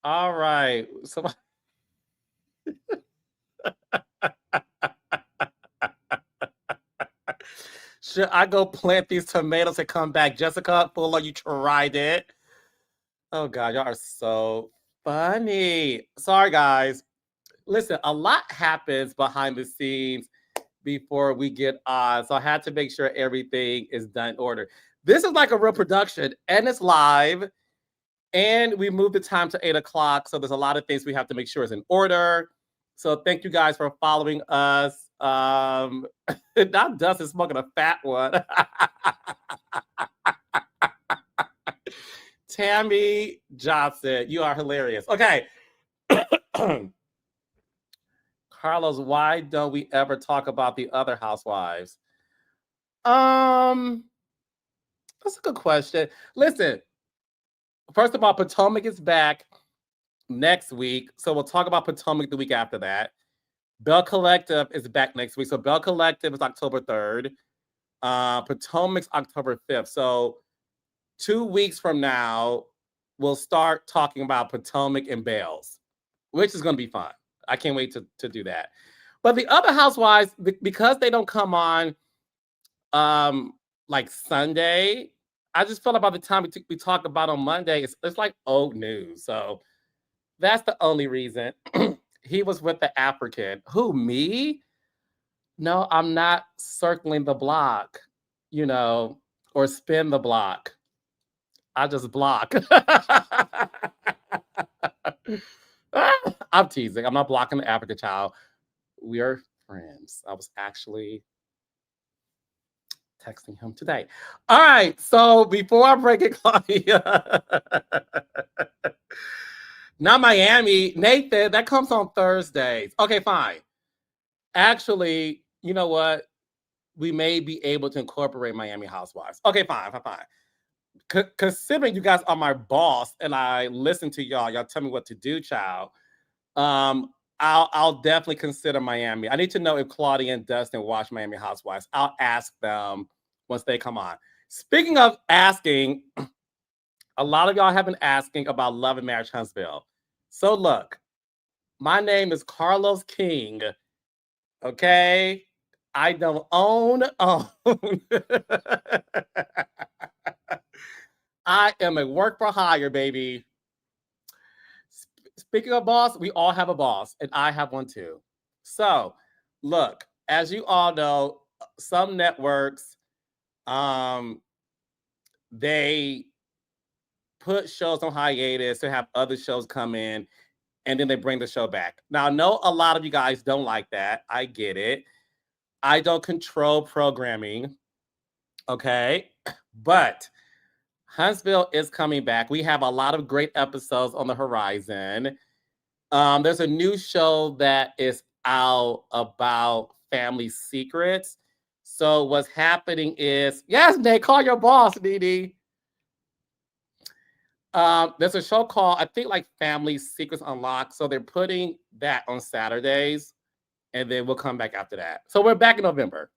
All right. So should I go plant these tomatoes and come back? Jessica, Fuller, you tried it. Oh God, y'all are so funny. Sorry, guys. Listen, a lot happens behind the scenes before we get on. So I had to make sure everything is done in order. This is like a real production and it's live. And we moved the time to 8 o'clock. So there's a lot of things we have to make sure is in order. So thank you guys for following us. Not Dustin smoking a fat one. Tammy Johnson, you are hilarious. Okay. Carlos, why don't we ever talk about the other housewives? Um, that's a good question. Listen, first of all, Potomac is back next week. So we'll talk about Potomac the week after that. Bell Collective is back next week. So Bell Collective is October 3rd. Potomac's October 5th. So 2 weeks from now, we'll start talking about Potomac and Bells, which is going to be fun. I can't wait to do that. But the other housewives, because they don't come on like Sunday, I just feel like by the time we talk about on Monday, it's like old news. So that's the only reason. He was with the African. Who, me? No, I'm not circling the block, or spin the block. I just block. I'm teasing. I'm not blocking the African child. We are friends. I was actually texting him today. All right. So before I break it, Claudia, not Miami. Nathan, that comes on Thursdays. Okay, fine. Actually, you know what? We may be able to incorporate Miami Housewives. Okay, fine. Considering you guys are my boss and I listen to y'all tell me what to do, child. I'll definitely consider Miami. I need to know if Claudia and Dustin watch Miami Housewives. I'll ask them once they come on. Speaking of asking, a lot of y'all have been asking about Love and Marriage Huntsville. So look, my name is Carlos King. Okay? I don't own. I am a work for hire, baby. Speaking of boss, we all have a boss, and I have one too. So, look, as you all know, some networks, they put shows on hiatus to have other shows come in, and then they bring the show back. Now, I know a lot of you guys don't like that. I get it. I don't control programming, okay? But Huntsville is coming back. We have a lot of great episodes on the horizon. There's a new show that is out about family secrets. So what's happening is, yes, Nate, call your boss, Dee. There's a show called, I think, like Family Secrets Unlocked. So they're putting that on Saturdays, and then we'll come back after that. So we're back in November.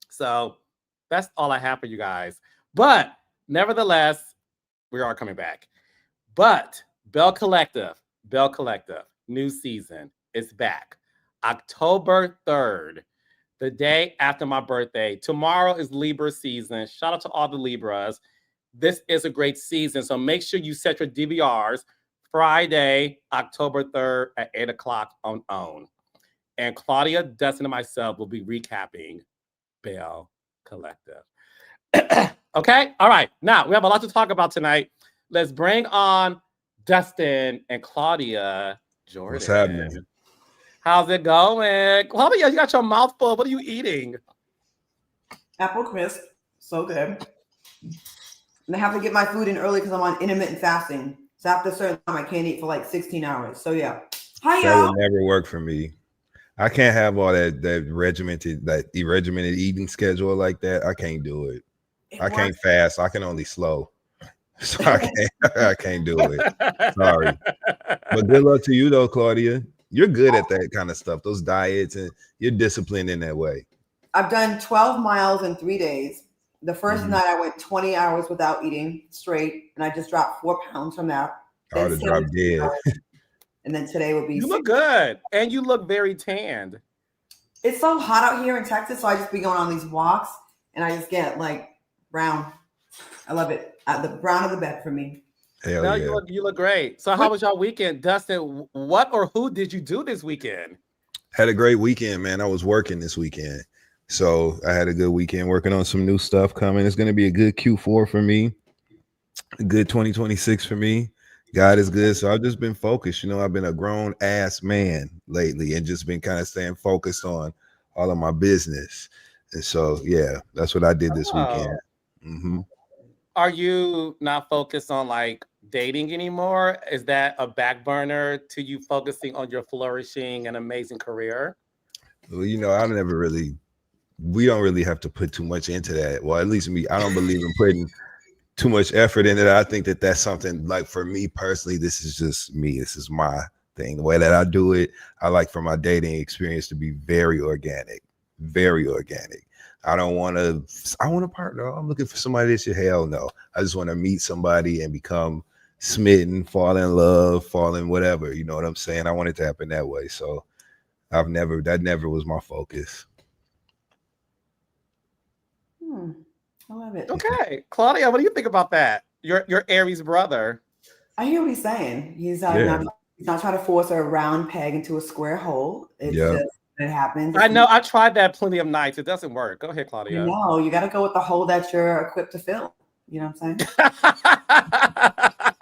So that's all I have for you guys. But nevertheless, we are coming back. But Bell Collective, new season is back. October 3rd, the day after my birthday. Tomorrow is Libra season. Shout out to all the Libras. This is a great season. So make sure you set your DVRs Friday, October 3rd at 8 o'clock on OWN. And Claudia, Dustin, and myself will be recapping Bell Collective. Okay? All right. Now, we have a lot to talk about tonight. Let's bring on Dustin and Claudia Jordan. What's happening? How's it going? Claudia, you got your mouth full. What are you eating? Apple crisp. So good. And I have to get my food in early because I'm on intermittent fasting. So after a certain time, I can't eat for like 16 hours. So yeah. Hi, that y'all. would never work for me. I can't have all that regimented eating schedule like that. I can't do it. I can't fast. I can only slow. So I can't do it. Sorry. But good luck to you though, Claudia. You're good at that kind of stuff, those diets, and you're disciplined in that way. I've done 12 miles in 3 days. The first night I went 20 hours without eating straight, and I just dropped 4 pounds from that. I would have dropped dead. And then today will be. You look good, and you look very tanned. It's so hot out here in Texas, so I just be going on these walks, and I just get like brown. I love it. The brown of the bed for me. Hell No, yeah. you look great. So how was y'all weekend, Dustin? What or who did you do this weekend? Had a great weekend, man. I was working this weekend. So I had a good weekend working on some new stuff coming. It's going to be a good Q4 for me. A good 2026 for me. God is good. So I've just been focused. I've been a grown ass man lately and just been kind of staying focused on all of my business. And so, yeah, that's what I did this weekend. Mm-hmm. Are you not focused on like dating anymore? Is that a back burner to you focusing on your flourishing and amazing career? Well, we don't really have to put too much into that. Well, at least me, I don't believe in putting too much effort into that. I think that that's something like for me personally, this is just me. This is my thing. The way that I do it, I like for my dating experience to be very organic, very organic. I want a partner. I'm looking for somebody that should, hell no. I just want to meet somebody and become smitten, fall in love, fall in whatever. You know what I'm saying? I want it to happen that way. So that never was my focus. I love it. Okay. Claudia, what do you think about that? Your Aries brother. I hear what he's saying. He's not trying to force a round peg into a square hole. It's just it happens. I know. I tried that plenty of nights. It doesn't work. Go ahead, Claudia. No, you got to go with the hole that you're equipped to fill. You know what I'm saying?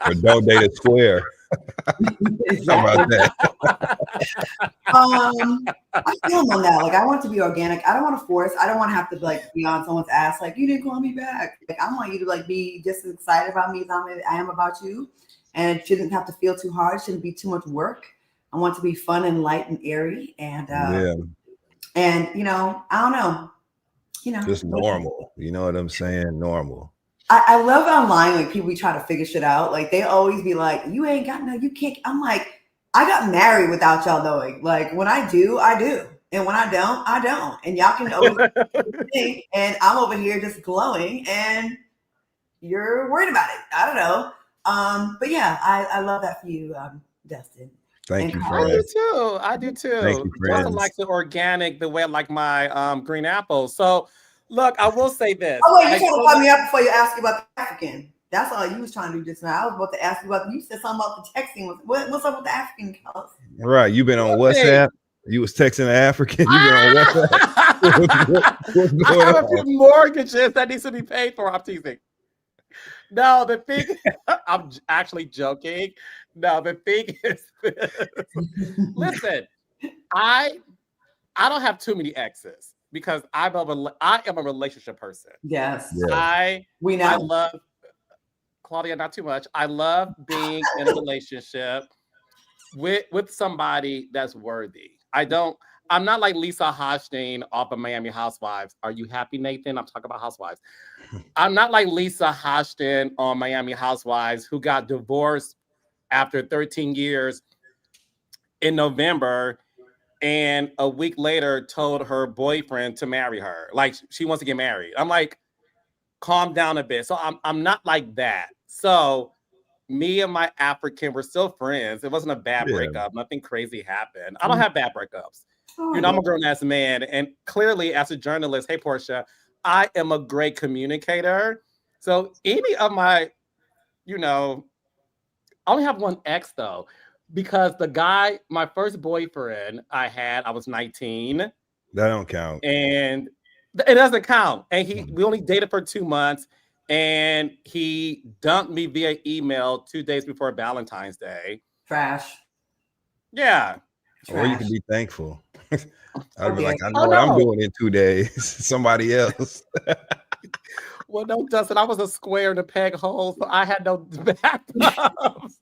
Or don't date a square. How about that? I feel on that. Like I want it to be organic. I don't want to force. I don't want to have to like be on someone's ass. Like you didn't call me back. Like I want you to like be just as excited about me as I am about you. And it shouldn't have to feel too hard. It shouldn't be too much work. I want it to be fun and light and airy. And and I don't know. Just normal. You know what I'm saying? Normal. I love online, like people try to figure shit out. Like they always be like, you ain't got no, you can't. I'm like, I got married without y'all knowing. Like when I do, I do. And when I don't, I don't. And y'all can always think, and I'm over here just glowing and you're worried about it. I don't know. But yeah, I love that for you, Dustin. Thank you, friend. I do too. Thank you, friend. Dustin likes it organic the way I like my green apples. So look, I will say this. Oh, wait, you trying to call me up before you ask you about the African. That's all you was trying to do just now. I was about to ask you about, you said something about the texting. What's up with the African colors? Right. You been on WhatsApp? You was texting an African? You been on WhatsApp? What's going I have on? a few mortgages that needs to be paid for. I'm teasing. No, the thing, I'm actually joking. No, the thing is, listen, I don't have too many exes. Because I am a relationship person. Yes. Yeah. I love Claudia, not too much. I love being in a relationship with somebody that's worthy. I'm not like Lisa Hochstein off of Miami Housewives. Are you happy, Nathan? I'm talking about Housewives. I'm not like Lisa Hochstein on Miami Housewives who got divorced after 13 years in November. And a week later told her boyfriend to marry her. Like she wants to get married. I'm like, calm down a bit. So I'm not like that. So me and my African, we're still friends. It wasn't a bad breakup. Nothing crazy happened. I don't have bad breakups. I'm a grown-ass man. And clearly as a journalist, hey, Portia, I am a great communicator. So any of my, I only have one ex though. Because the guy, my first boyfriend I was 19. That don't count. And it doesn't count. And we only dated for 2 months. And he dumped me via email 2 days before Valentine's Day. Trash. Yeah. Or you can be thankful. I'd be like, I know what I'm doing in 2 days. Somebody else. Well, no, Dustin, I was a square in a peg hole, so I had no backups.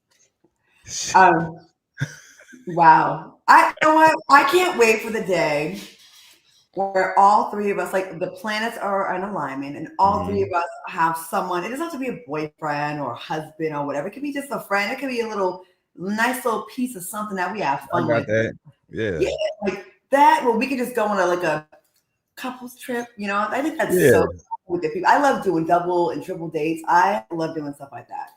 Wow. You know what? I can't wait for the day where all three of us, like the planets are in alignment and all three of us have someone. It doesn't have to be a boyfriend or a husband or whatever. It could be just a friend. It could be a nice little piece of something that we have fun with. That. Yeah. Yeah. Like that, where we could just go on a couples trip. I think that's so cool with the people. I love doing double and triple dates. I love doing stuff like that.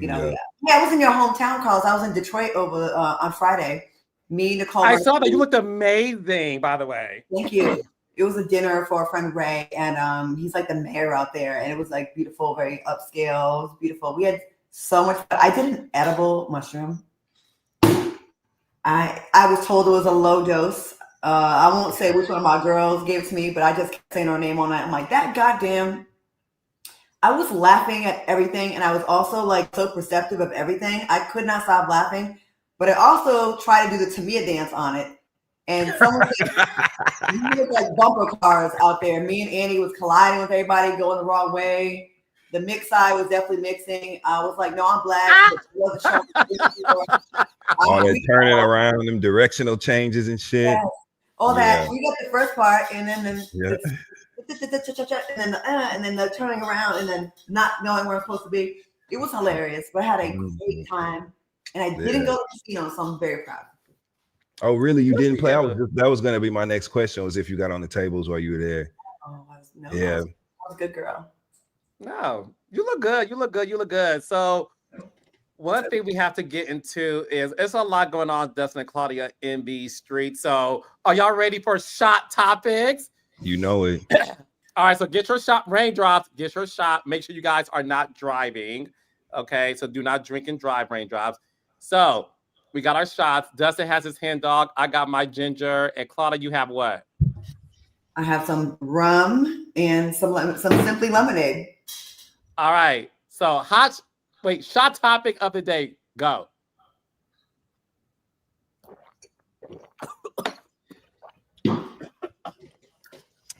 You know, Yeah. yeah. I was in your hometown, Carlos. I was in Detroit over on Friday. Me, Nicole. I saw that. You looked amazing, by the way. Thank you. It was a dinner for a friend Ray, and he's like the mayor out there, and it was like beautiful, very upscale. It was beautiful. We had so much fun. I did an edible mushroom. I was told it was a low dose. I won't say which one of my girls gave it to me, but I just kept saying her name all night. I'm like, that goddamn. I was laughing at everything, and I was also like so perceptive of everything. I could not stop laughing, but I also tried to do the Tamia dance on it. And someone said, you look like bumper cars out there. Me and Annie was colliding with everybody, going the wrong way. The mix side was definitely mixing. I was like, no, I'm black. All that turning around, them directional changes and shit. Yes. All that. We got the first part, and then and then the turning around, and then not knowing where I'm supposed to be. It was hilarious, but I had a great time, and I didn't go to the casino, so I'm very proud. Oh, really? You didn't play? That was going to be my next question, was if you got on the tables while you were there. Oh, I was a good girl. No, you look good. You look good. You look good. So one thing we have to get into is it's a lot going on, Dustin and Claudia, in these streets. So are y'all ready for shot topics? You know it. All right, so get your shot, raindrops, get your shot. Make sure you guys are not driving. Okay, so do not drink and drive, raindrops. So we got our shots. Dustin has his hen dog. I got my ginger. And Claudia, you have what? I have some rum and some Simply lemonade. All right. So shot topic of the day. Go.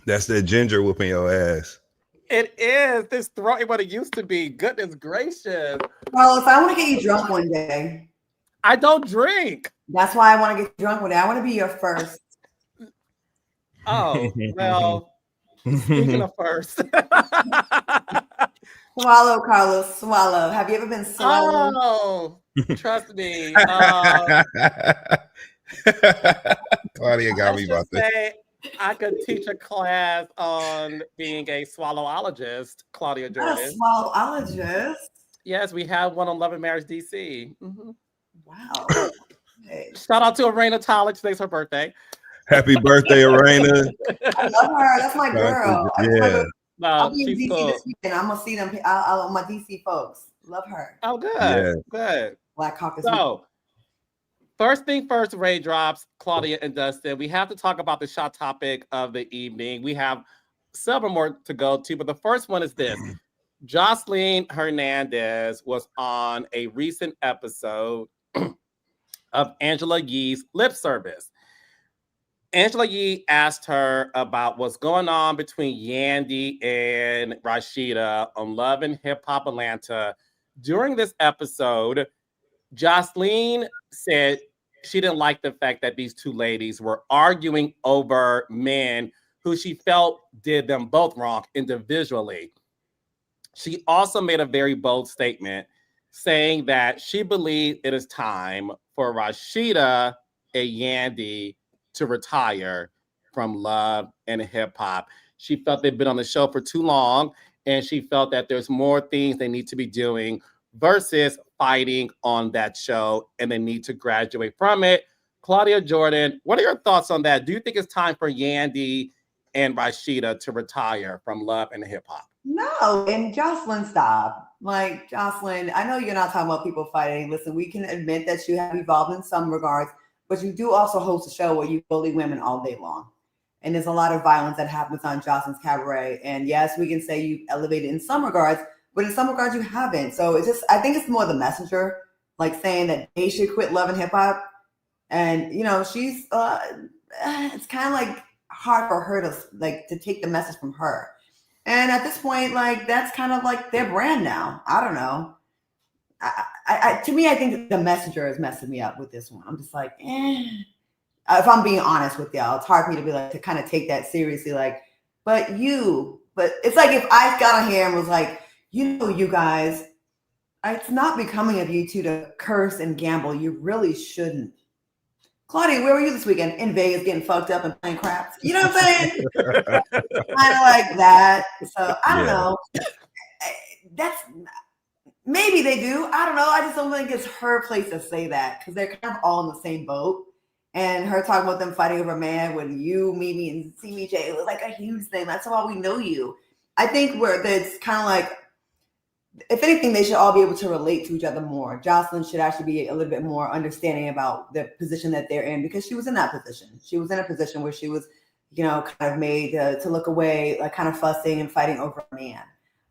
That's that ginger whooping your ass. It is. This throat ain't what it used to be. Goodness gracious. Well, if I want to get you drunk one day. I don't drink. That's why I want to get drunk one day. I want to be your first. Oh, well, speaking of first. Swallow, Carlos, swallow. Have you ever been swallowed? Oh, trust me. Claudia got me about this. I could teach a class on being a swallowologist, Claudia Jordan. A swallowologist? Yes, we have one on Love and Marriage DC. Mm-hmm. Wow. Hey. Shout out to Arena Tolich. Today's her birthday. Happy birthday, Arena. I love her. That's my girl. Yeah. I'll be in DC this weekend. I'm going to see them. My DC folks. Love her. Oh, good. Yeah. Good. Black Caucus. So, first thing first, raindrops, Claudia and Dustin. We have to talk about the shot topic of the evening. We have several more to go to, but the first one is this. Joseline Hernandez was on a recent episode of Angela Yee's Lip Service. Angela Yee asked her about what's going on between Yandy and Rasheeda on Love and Hip Hop Atlanta. During this episode, Joseline said she didn't like the fact that these two ladies were arguing over men who she felt did them both wrong individually. She also made a very bold statement saying that she believed it is time for Rasheeda and Yandy to retire from Love and Hip Hop. She felt they've been on the show for too long, and she felt that there's more things they need to be doing versus fighting on that show, and they need to graduate from it. Claudia Jordan, what are your thoughts on that? Do you think it's time for Yandy and Rasheeda to retire from Love and Hip Hop? No, and Joseline, stop. Like, Joseline, I know you're not talking about people fighting. Listen, we can admit that you have evolved in some regards, but you do also host a show where you bully women all day long. And there's a lot of violence that happens on Joseline's Cabaret. And yes, we can say you elevated in some regards, but in some regards you haven't. So it's just, I think it's more the messenger, like saying that they should quit Love and Hip Hop. And, you know, she's, it's kind of like hard for her to take the message from her. And at this point, like, that's kind of like their brand now. I don't know. To me, I think the messenger is messing me up with this one. I'm just like, if I'm being honest with y'all, it's hard for me to be like, to kind of take that seriously. Like, but it's like if I got on here and was like, you guys, it's not becoming of you two to curse and gamble. You really shouldn't. Claudia, where were you this weekend? In Vegas, getting fucked up and playing craps. You know what I'm saying? Kind of like that. So I don't know. Maybe they do. I don't know. I just don't think it's her place to say that because they're kind of all in the same boat. And her talking about them fighting over man with you, Mimi, and CBJ, it was like a huge thing. That's why we know you. I think where it's kind of like, if anything, they should all be able to relate to each other more. Joseline should actually be a little bit more understanding about the position that they're in because she was in that position. She was in a position where she was, kind of made to look away, like kind of fussing and fighting over a man.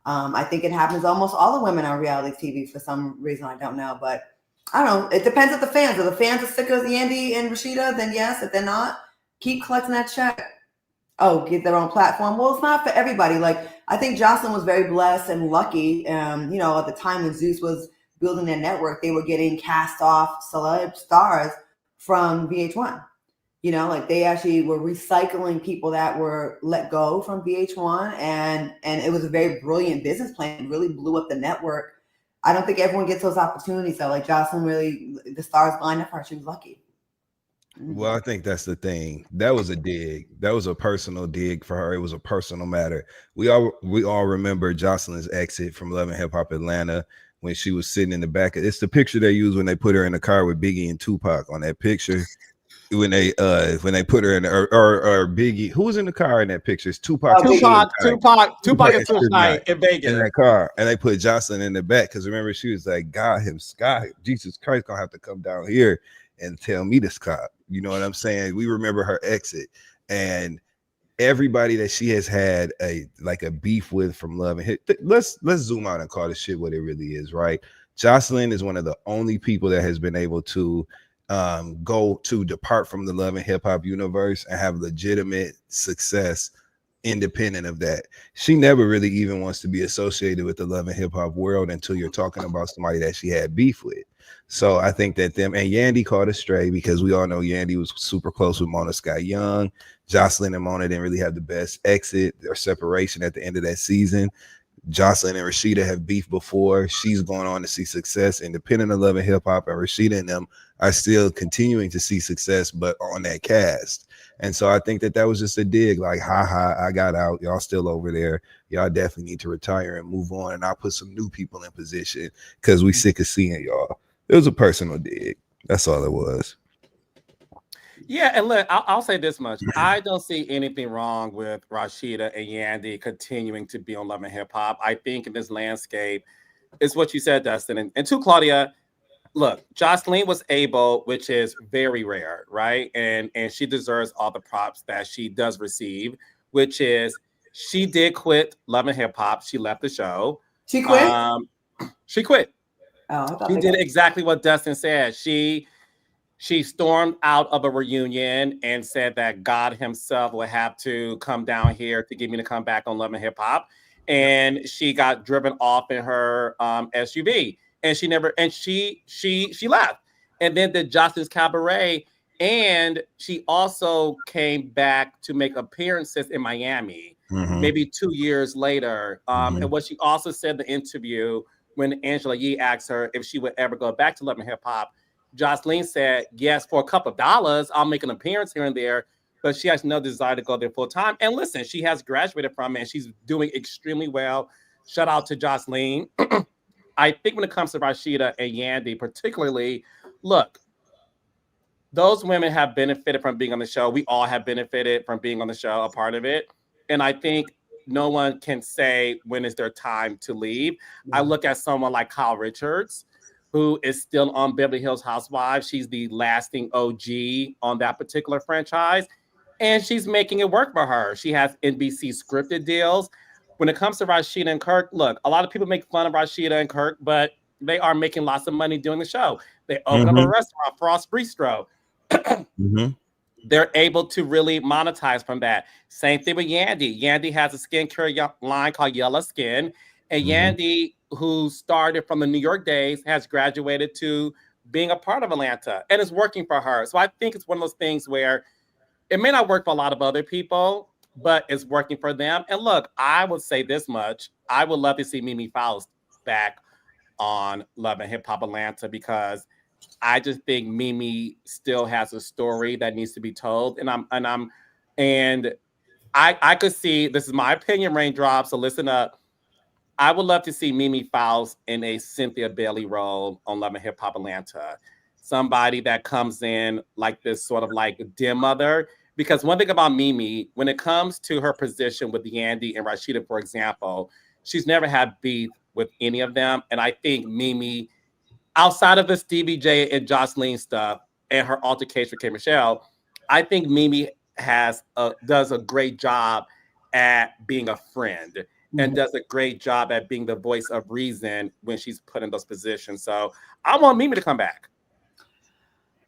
I think it happens to almost all the women on reality TV for some reason. I don't know, but I don't know. It depends on the fans. If the fans are sick of Yandy and Rasheeda, then yes. If they're not, keep collecting that check. Oh, get their own platform. Well, it's not for everybody. Like, I think Joseline was very blessed and lucky. At the time when Zeus was building their network, they were getting cast off celeb stars from VH1. Like they actually were recycling people that were let go from VH1, and it was a very brilliant business plan. It really blew up the network. I don't think everyone gets those opportunities though. Like Joseline, really, the stars lined up for her. She was lucky. Well, I think that's the thing. That was a dig. That was a personal dig for her. It was a personal matter. We all remember Joseline's exit from Love and Hip Hop Atlanta when she was sitting in the back. It's the picture they used when they put her in the car with Biggie and Tupac on that picture. When they put her in or Biggie, who was in the car in that picture? It's Tupac. Tupac and Suge Knight in Vegas in that car, and they put Joseline in the back because remember she was like, God, Jesus Christ, gonna have to come down here and tell me to stop. You know what I'm saying? We remember her exit, and everybody that she has had a beef with from Love and Hip. Let's zoom out and call this shit what it really is, right? Joseline is one of the only people that has been able to depart from the Love and Hip Hop universe and have legitimate success independent of that. She never really even wants to be associated with the Love and Hip Hop world until you're talking about somebody that she had beef with. So I think that them and Yandy caught a stray because we all know Yandy was super close with Mona Scott Young. Joseline and Mona didn't really have the best exit or separation at the end of that season. Joseline and Rasheeda have beef before. She's going on to see success independent of Love and Hip Hop, and Rasheeda and them are still continuing to see success, but on that cast. And so I think that was just a dig, like, I got out. Y'all still over there. Y'all definitely need to retire and move on, and I'll put some new people in position because we sick of seeing y'all. It was a personal dig. That's all it was. Yeah, and look, I'll say this much. I don't see anything wrong with Rasheeda and Yandy continuing to be on Love and Hip Hop. I think in this landscape, it's what you said, Dustin. And to Claudia, look, Joseline was able, which is very rare, right? And she deserves all the props that she does receive, which is she did quit Love and Hip Hop. She left the show. She quit? She quit. Oh, she did exactly what Dustin said. She stormed out of a reunion and said that God himself would have to come down here to get me to come back on Love and Hip Hop. And she got driven off in her SUV. And she left. And then did Joseline's Cabaret. And she also came back to make appearances in Miami, maybe 2 years later. And what she also said in the interview when Angela Yee asked her if she would ever go back to Love and Hip Hop, Joseline said, yes, for a couple of dollars, I'll make an appearance here and there, but she has no desire to go there full time. And listen, she has graduated from it and she's doing extremely well. Shout out to Joseline. I think when it comes to Rasheeda and Yandy, particularly, look, those women have benefited from being on the show. We all have benefited from being on the show, a part of it. And I think no one can say when is their time to leave. I look at someone like Kyle Richards, who is still on Beverly Hills Housewives. She's the lasting OG on that particular franchise. And she's making it work for her. She has NBC scripted deals. When it comes to Rasheeda and Kirk, look, a lot of people make fun of Rasheeda and Kirk, but they are making lots of money doing the show. They open up a restaurant, Frost Bistro. They're able to really monetize from that. Same thing with Yandy. Yandy has a skincare line called Yellow Skin. And Yandy, who started from the New York days, has graduated to being a part of Atlanta. And it's working for her. So I think it's one of those things where it may not work for a lot of other people, but it's working for them. And look, I would say this much. I would love to see Mimi Faust back on Love and Hip Hop Atlanta because I just think Mimi still has a story that needs to be told. And I could see, this is my opinion, Raindrop, so listen up. I would love to see Mimi Faust in a Cynthia Bailey role on Love and Hip Hop Atlanta. Somebody that comes in like this sort of like dim mother. Because one thing about Mimi, when it comes to her position with Yandy and Rasheeda, for example, she's never had beef with any of them. And I think Mimi, outside of the Stevie J and Joseline stuff and her altercation with K. Michelle, I think Mimi does a great job at being a friend and does a great job at being the voice of reason when she's put in those positions. So I want Mimi to come back.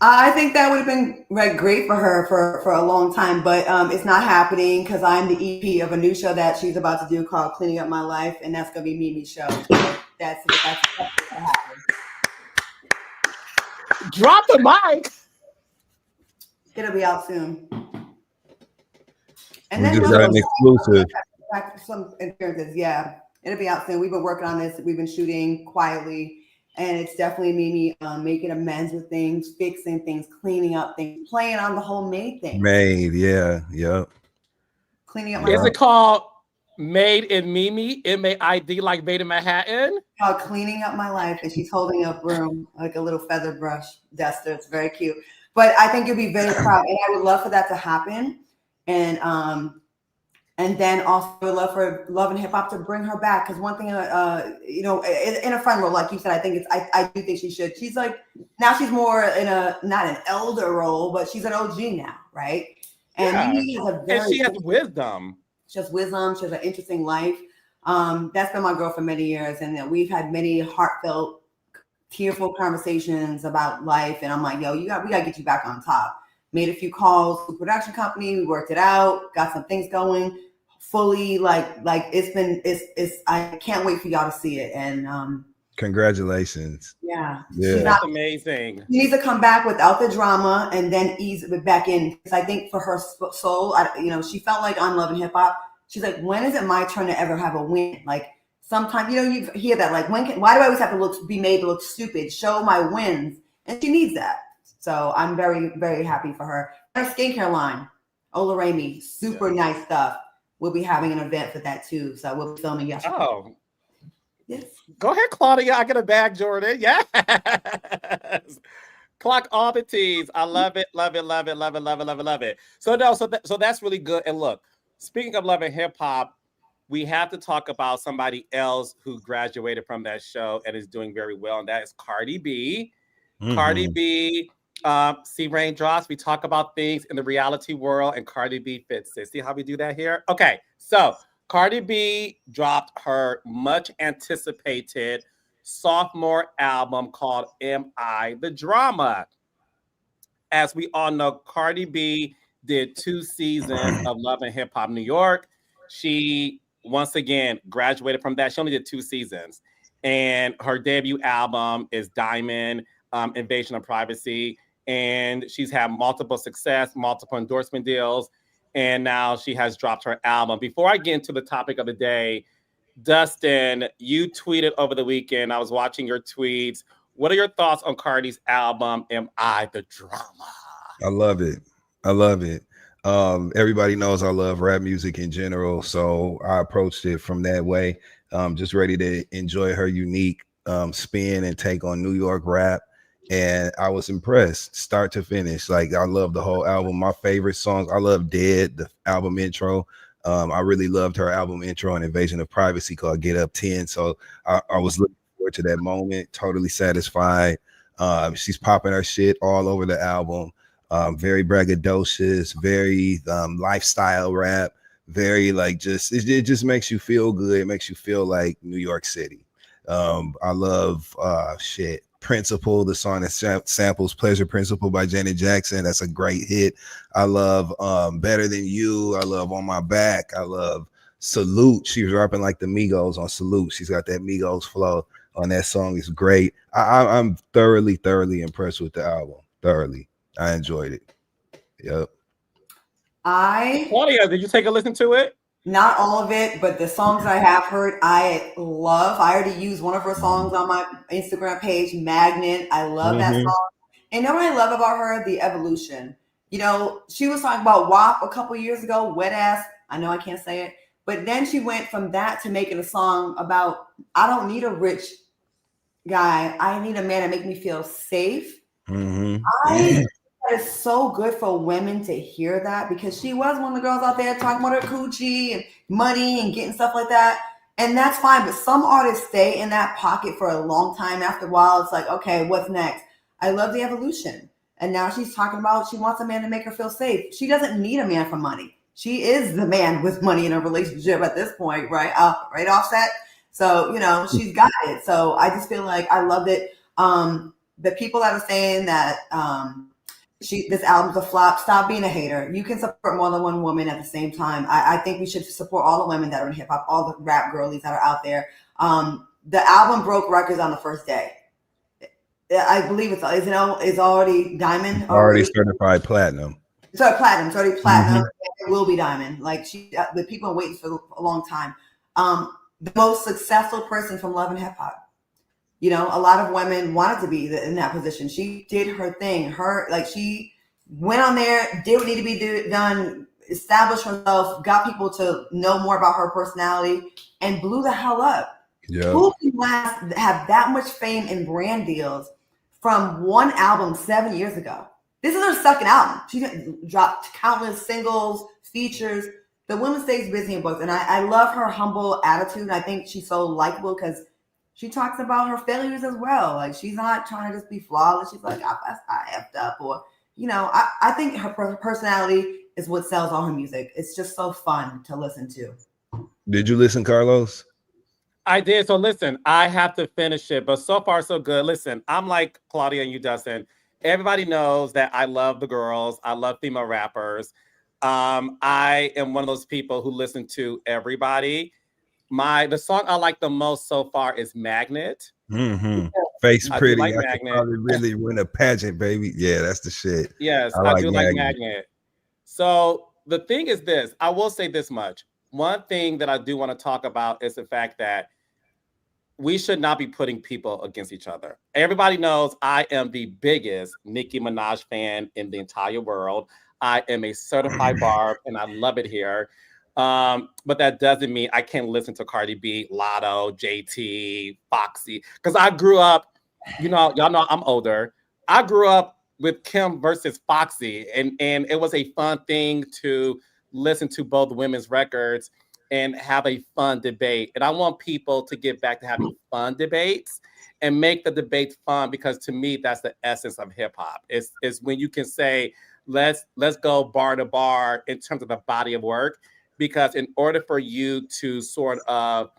I think that would have been like great for her for a long time, but it's not happening because I'm the EP of a new show that she's about to do called Cleaning Up My Life, and that's gonna be Mimi's show. So that's what happens. Drop the mic. It'll be out soon. And We then just got an exclusive. some appearances, yeah. It'll be out soon. We've been working on this. We've been shooting quietly. And it's definitely Mimi making amends with things, fixing things, cleaning up things, playing on the whole Made thing. Made, yeah, yep. Cleaning up my Is it called Made in Mimi? MAID, like Made in Manhattan? called Cleaning Up My Life, and she's holding a broom, like a little feather brush duster. It's very cute. But I think you'll be very proud, and I would love for that to happen. And then also I would love for Love and Hip Hop to bring her back. Because one thing, you know, in a friend role, like you said, I think I do think she should. She's like, now she's more in not an elder role, but she's an OG now, right? And Mimi is and she has wisdom. She has wisdom. She has an interesting life. That's been my girl for many years. And we've had many heartfelt, tearful conversations about life. And I'm like, yo, we got to get you back on top. Made a few calls to the production company. We worked it out, got some things going fully. Like it's I can't wait for y'all to see it. And congratulations. Yeah. That's amazing. She needs to come back without the drama and then ease it back in. Because I think for her soul, she felt like on Love and Hip Hop, she's like, when is it my turn to ever have a win? Like sometimes, you hear that, like, why do I always have to be made to look stupid? Show my wins. And she needs that. So I'm very, very happy for her. Her skincare line, Ola Raimi, super nice stuff. We'll be having an event for that too. So we'll be filming yesterday. Oh. Yes. Go ahead, Claudia. I get a bag, Jordan. Yes. Clock all the T's. I love it, love it, love it, love it, love it, love it, love it. So that's really good. And look, speaking of Love and Hip Hop, we have to talk about somebody else who graduated from that show and is doing very well, and that is Cardi B. Mm-hmm. Cardi B. See Raindrops, we talk about things in the reality world, and Cardi B fits it. See how we do that here? Okay, so Cardi B dropped her much anticipated sophomore album called Am I the Drama? As we all know, Cardi B did 2 seasons of Love and Hip Hop New York. She, once again, graduated from that. She only did 2 seasons. And her debut album is Diamond, Invasion of Privacy. And she's had multiple success, multiple endorsement deals, and now she has dropped her album. Before I get into the topic of the day, Dustin, you tweeted over the weekend. I was watching your tweets. What are your thoughts on Cardi's album, Am I the Drama? I love it. I love it. Everybody knows I love rap music in general, so I approached it from that way. Just ready to enjoy her unique spin and take on New York rap. And I was impressed start to finish. Like, I love the whole album. My favorite songs, I love Dead, the album intro. I really loved her album intro and Invasion of Privacy called Get Up 10. So I was looking forward to that moment, totally satisfied. She's popping her shit all over the album. Very braggadocious, very lifestyle rap, very like it just makes you feel good. It makes you feel like New York City. I love Principle, the song that samples Pleasure Principle by Janet Jackson. That's a great hit. I love Better Than You. I love On My Back. I love Salute. She was rapping like the Migos on Salute. She's got that Migos flow on that song. It's great. I'm thoroughly impressed with the album. Thoroughly. I enjoyed it. Yep. Claudia, did you take a listen to it? Not all of it, but the songs I have heard, I love. I already used one of her songs on my Instagram page, Magnet. I love that song. And you know what I love about her? The evolution. She was talking about WAP a couple years ago, Wet Ass. I know I can't say it, But then she went from that to making a song about, I don't need a rich guy. I need a man to make me feel safe. Mm-hmm. I that is so good for women to hear that, because she was one of the girls out there talking about her coochie and money and getting stuff like that. And that's fine. But some artists stay in that pocket for a long time. After a while, it's like, okay, what's next? I love the evolution. And now she's talking about she wants a man to make her feel safe. She doesn't need a man for money. She is the man with money in a relationship at this point, right? Right, Offset. So, she's got it. So I just feel like I loved it. The people that are saying that this album's a flop, stop being a hater. You can support more than one woman at the same time. I think we should support all the women that are in hip hop, all the rap girlies that are out there. The album broke records on the first day. I believe it's already diamond. Already certified platinum. So platinum. It's already platinum. It will be diamond. Like the people are waiting for a long time. The most successful person from Love and Hip Hop. A lot of women wanted to be in that position. She did her thing. She went on there, did what needed to be done, established herself, got people to know more about her personality, and blew the hell up. Yeah. Who can have that much fame and brand deals from one album 7 years ago? This is her second album. She dropped countless singles, features. The woman stays busy in books. And I love her humble attitude. I think she's so likable because she talks about her failures as well. Like, she's not trying to just be flawless. She's like, I effed up. Or, I think her personality is what sells all her music. It's just so fun to listen to. Did you listen, Carlos? I did. So listen, I have to finish it, but so far so good. Listen, I'm like Claudia and you, Dustin. Everybody knows that I love the girls. I love female rappers. I am one of those people who listen to everybody. The song I like the most so far is Magnet. Mm-hmm. Face Pretty. I could probably really win a pageant, baby. Yeah, that's the shit. Yes, I do like Magnet. So the thing is this, I will say this much. One thing that I do want to talk about is the fact that we should not be putting people against each other. Everybody knows I am the biggest Nicki Minaj fan in the entire world. I am a certified barb and I love it here. But that doesn't mean I can't listen to Cardi B, Lotto, JT, Foxy. Because I grew up, y'all know I'm older. I grew up with Kim versus Foxy, and it was a fun thing to listen to both women's records and have a fun debate. And I want people to get back to having fun debates and make the debate fun, because to me, that's the essence of hip hop. It's when you can say, let's go bar to bar in terms of the body of work. Because in order for you to sort of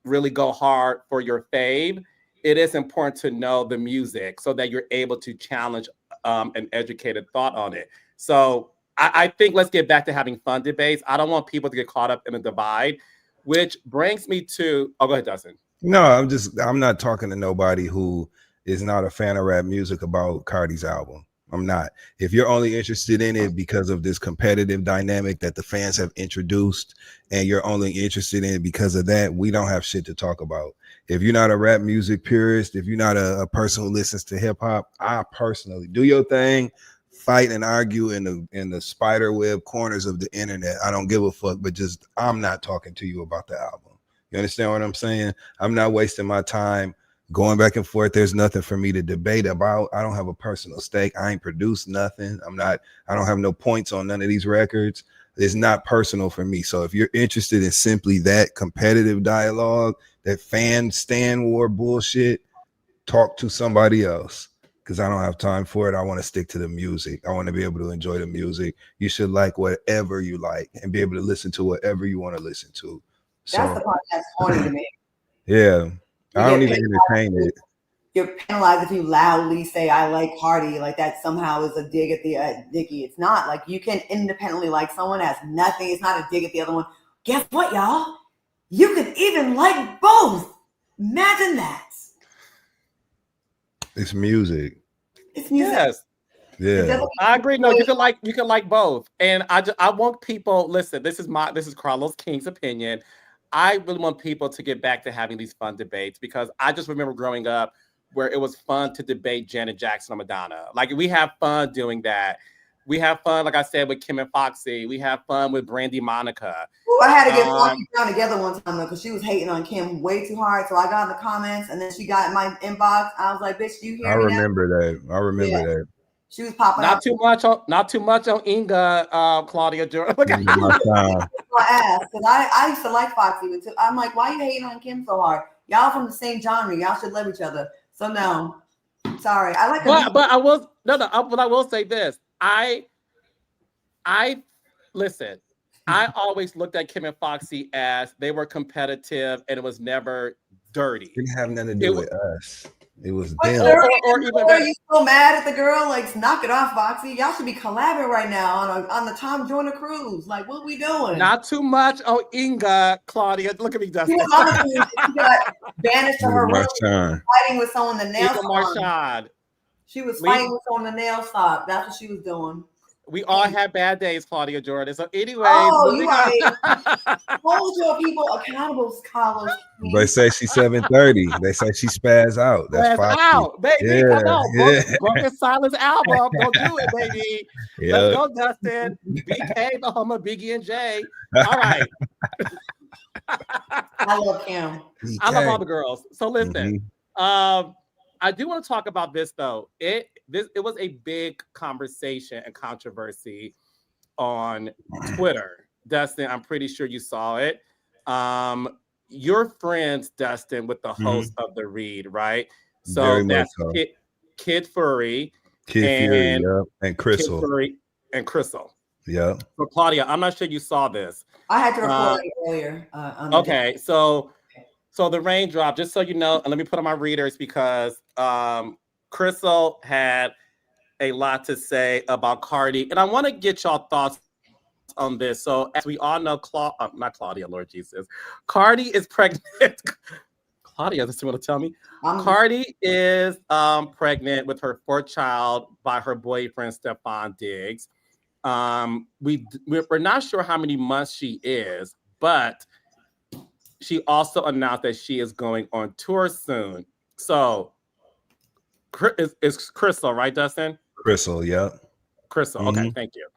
really go hard for your fave, it is important to know the music so that you're able to challenge an educated thought on it. So I think let's get back to having fun debates. I don't want people to get caught up in a divide, which brings me to, go ahead, Dustin. No, I'm not talking to nobody who is not a fan of rap music about Cardi's album. I'm not. If you're only interested in it because of this competitive dynamic that the fans have introduced, and you're only interested in it because of that, we don't have shit to talk about. If you're not a rap music purist, if you're not a person who listens to hip hop, I personally do your thing, fight and argue in the spider web corners of the internet. I don't give a fuck, but just I'm not talking to you about the album. You understand what I'm saying? I'm not wasting my time going back and forth. There's nothing for me to debate about. I don't have a personal stake. I ain't produced nothing. I don't have no points on none of these records. It's not personal for me. So if you're interested in simply that competitive dialogue, that fan stand war bullshit, talk to somebody else, because I don't have time for it. I want to stick to the music. I want to be able to enjoy the music. You should like whatever you like and be able to listen to whatever you want to listen to. That's the part that's funny to me. Yeah. I don't even entertain it. You're penalized if you loudly say I like Cardi, like that somehow is a dig at the Nicki. It's not. Like, you can independently like someone as nothing. It's not a dig at the other one. Guess what, y'all? You could even like both. Imagine that. It's music. It's music. Yes. Yeah. I agree. No, you can like both. And I want people, listen, this is Carlos King's opinion. I really want people to get back to having these fun debates, because I just remember growing up where it was fun to debate Janet Jackson or Madonna. Like, we have fun doing that. We have fun, like I said, with Kim and Foxy. We have fun with Brandy Monica. Ooh, I had to get Foxy down together one time though, because she was hating on Kim way too hard. So I got in the comments, and then she got in my inbox. I was like, "Bitch, do you hear me?" I remember that. She was popping not out. too much on Inga, Claudia Jordan. My ass, because I used to like Foxy, but I'm like, why are you hating on Kim so hard? Y'all from the same genre. Y'all should love each other. So no, sorry. I like. But I will but I will say this. I listen. I always looked at Kim and Foxy as they were competitive, and it was never dirty. It didn't have nothing to do with us. It was them. Or even better. Are you so mad at the girl? Like, knock it off, Foxy. Y'all should be collabing right now on the Tom Joyner cruise. Like, what we doing? Not too much on Inga, Claudia. Look at me, Dustin. She got banished to her room, fighting with someone in the nail salon. She was fighting with someone in the nail shop. That's what she was doing. We all had bad days, Claudia Jordan. So, anyways, you right. Hold your people accountable, scholars. They say she's 730. They say she spaz out. That's out, baby. Come on, Broken Silence album. Go do it, baby. Let's go, Dustin. BK, the home of Biggie and Jay. All right. I love Kim. I love all the girls. So listen, I do want to talk about this though. It was a big conversation and controversy on Twitter. Dustin, I'm pretty sure you saw it. You're friends, Dustin, with the host of The Read, right? So that's Kid Fury. And Crystal. Kid Fury and Crystal. Yeah. So Claudia, I'm not sure you saw this. I had to report it earlier. Okay, so the raindrop, just so you know, and let me put on my readers because Crystal had a lot to say about Cardi, and I want to get y'all thoughts on this. So as we all know, not Claudia, Lord Jesus, Cardi is pregnant. Claudia, does you want to tell me? Cardi is pregnant with her fourth child by her boyfriend, Stephon Diggs. We're not sure how many months she is, but she also announced that she is going on tour soon. So it's Crystal, right, Dustin? Crystal, yeah. Crystal, okay, thank you.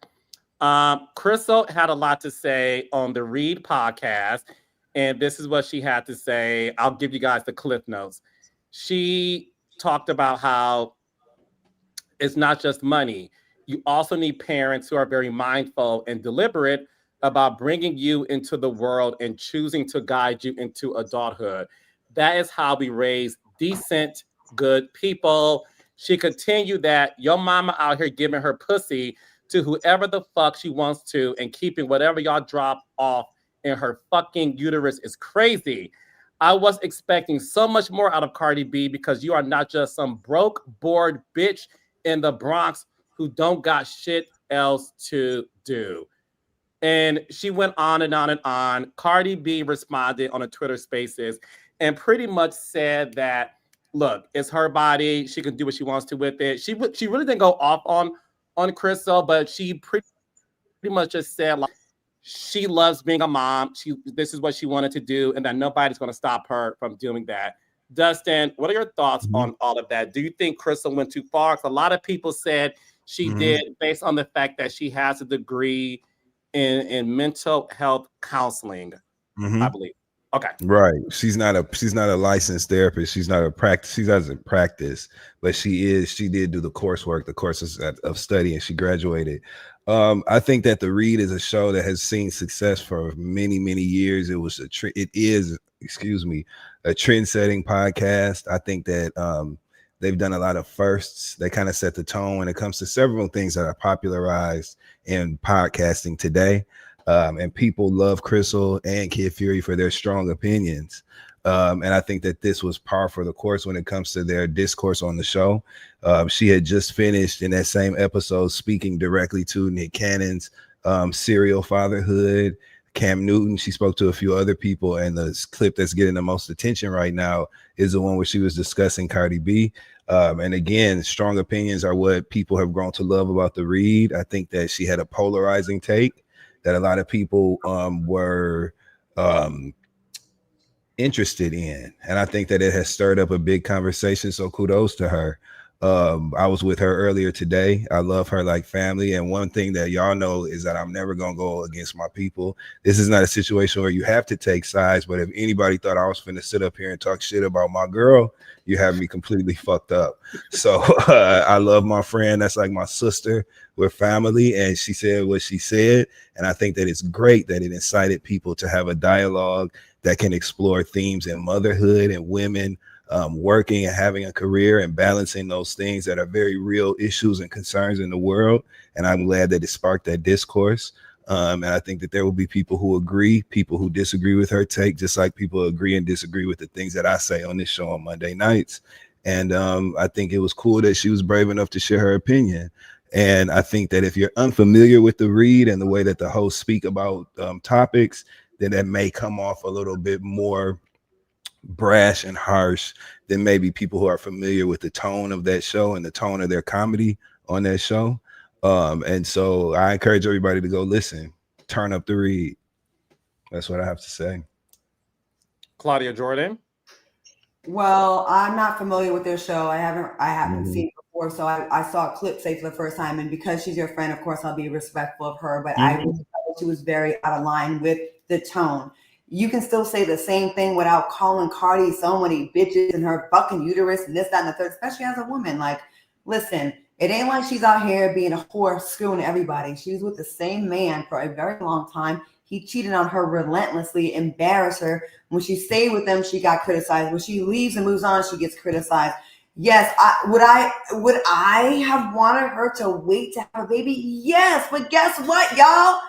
Crystal had a lot to say on the Read podcast, and this is what she had to say. I'll give you guys the cliff notes. She talked about how it's not just money. You also need parents who are very mindful and deliberate about bringing you into the world and choosing to guide you into adulthood. That is how we raise decent, good people. She continued that your mama out here giving her pussy to whoever the fuck she wants to and keeping whatever y'all drop off in her fucking uterus is crazy. I was expecting so much more out of Cardi B because you are not just some broke, bored bitch in the Bronx who don't got shit else to do. And she went on and on and on. Cardi B responded on a Twitter Spaces and pretty much said that, look, it's her body. She can do what she wants to with it. She really didn't go off on Crystal, but she pretty much just said like she loves being a mom. This is what she wanted to do, and that nobody's going to stop her from doing that. Dustin, what are your thoughts on all of that? Do you think Crystal went too far? Because a lot of people said she did, based on the fact that she has a degree in mental health counseling, I believe. Okay. Right. She's not a licensed therapist. She doesn't practice, but she did do the coursework, the courses of study, and she graduated. I think that The Read is a show that has seen success for many, many years. It is a trend-setting podcast. I think that they've done a lot of firsts. They kind of set the tone when it comes to several things that are popularized in podcasting today. And people love Crystal and Kid Fury for their strong opinions. And I think that this was par for the course when it comes to their discourse on the show. She had just finished in that same episode speaking directly to Nick Cannon's serial fatherhood, Cam Newton. She spoke to a few other people, and the clip that's getting the most attention right now is the one where she was discussing Cardi B. And again, strong opinions are what people have grown to love about The Read. I think that she had a polarizing take that a lot of people were interested in. And I think that it has stirred up a big conversation. So kudos to her. I was with her earlier today. I love her like family. And one thing that y'all know is that I'm never going to go against my people. This is not a situation where you have to take sides. But if anybody thought I was finna sit up here and talk shit about my girl, you have me completely fucked up. So I love my friend. That's like my sister. We're family. And she said what she said. And I think that it's great that it incited people to have a dialogue that can explore themes in motherhood and women, working and having a career and balancing those things that are very real issues and concerns in the world. And I'm glad that it sparked that discourse. And I think that there will be people who agree, people who disagree with her take, just like people agree and disagree with the things that I say on this show on Monday nights. And I think it was cool that she was brave enough to share her opinion. And I think that if you're unfamiliar with the read and the way that the hosts speak about topics, then that may come off a little bit more brash and harsh than maybe people who are familiar with the tone of that show and the tone of their comedy on that show. And so I encourage everybody to go listen, turn up the read. That's what I have to say. Claudia Jordan. Well, I'm not familiar with their show. I haven't seen it before. So I saw a clip say for the first time. And because she's your friend, of course, I'll be respectful of her. But I really thought she was very out of line with the tone. You can still say the same thing without calling Cardi so many bitches and her fucking uterus and this, that, and the third, especially as a woman. Like, listen, it ain't like she's out here being a whore, screwing everybody. She was with the same man for a very long time. He cheated on her relentlessly, embarrassed her. When she stayed with them, she got criticized. When she leaves and moves on, she gets criticized. Yes, would I have wanted her to wait to have a baby? Yes, but guess what, y'all?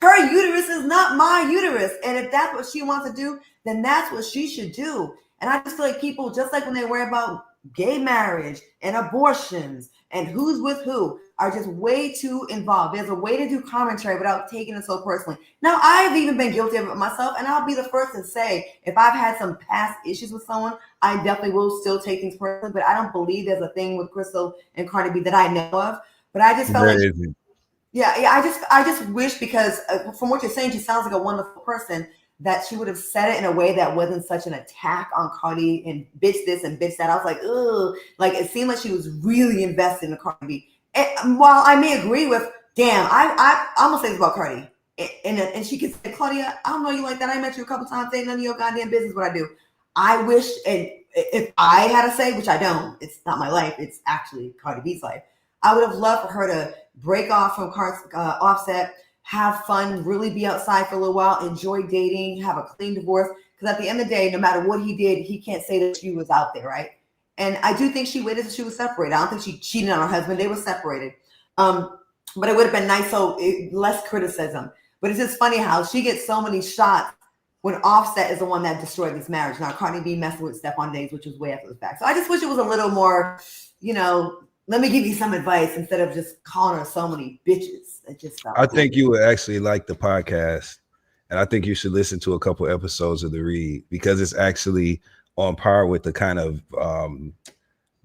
Her uterus is not my uterus. And if that's what she wants to do, then that's what she should do. And I just feel like people, just like when they worry about gay marriage and abortions and who's with who, are just way too involved. There's a way to do commentary without taking it so personally. Now, I've even been guilty of it myself, and I'll be the first to say, if I've had some past issues with someone, I definitely will still take things personally, but I don't believe there's a thing with Crystal and Cardi B that I know of. But I just felt like, I just wish, because from what you're saying, she sounds like a wonderful person, that she would have said it in a way that wasn't such an attack on Cardi and bitch this and bitch that. I was like, ugh. Like, it seemed like she was really invested in Cardi B. And while I may agree with, damn, I'm gonna say this about Cardi. And she could say, Claudia, I don't know you like that. I met you a couple times. Ain't none of your goddamn business what I do. I wish, and if I had to say, which I don't, it's not my life, it's actually Cardi B's life, I would have loved for her to break off from Offset, have fun, really be outside for a little while, enjoy dating, have a clean divorce. Because at the end of the day, no matter what he did, he can't say that she was out there, right? And I do think she waited until she was separated. I don't think she cheated on her husband. They were separated. But it would have been nice, so less criticism. But it's just funny how she gets so many shots when Offset is the one that destroyed this marriage. Now, Cardi B messing with Stephon Diggs, which was way after the fact. So I just wish it was a little more, let me give you some advice instead of just calling her so many bitches. It just felt I think you would actually like the podcast, and I think you should listen to a couple episodes of The Read, because it's actually on par with the kind of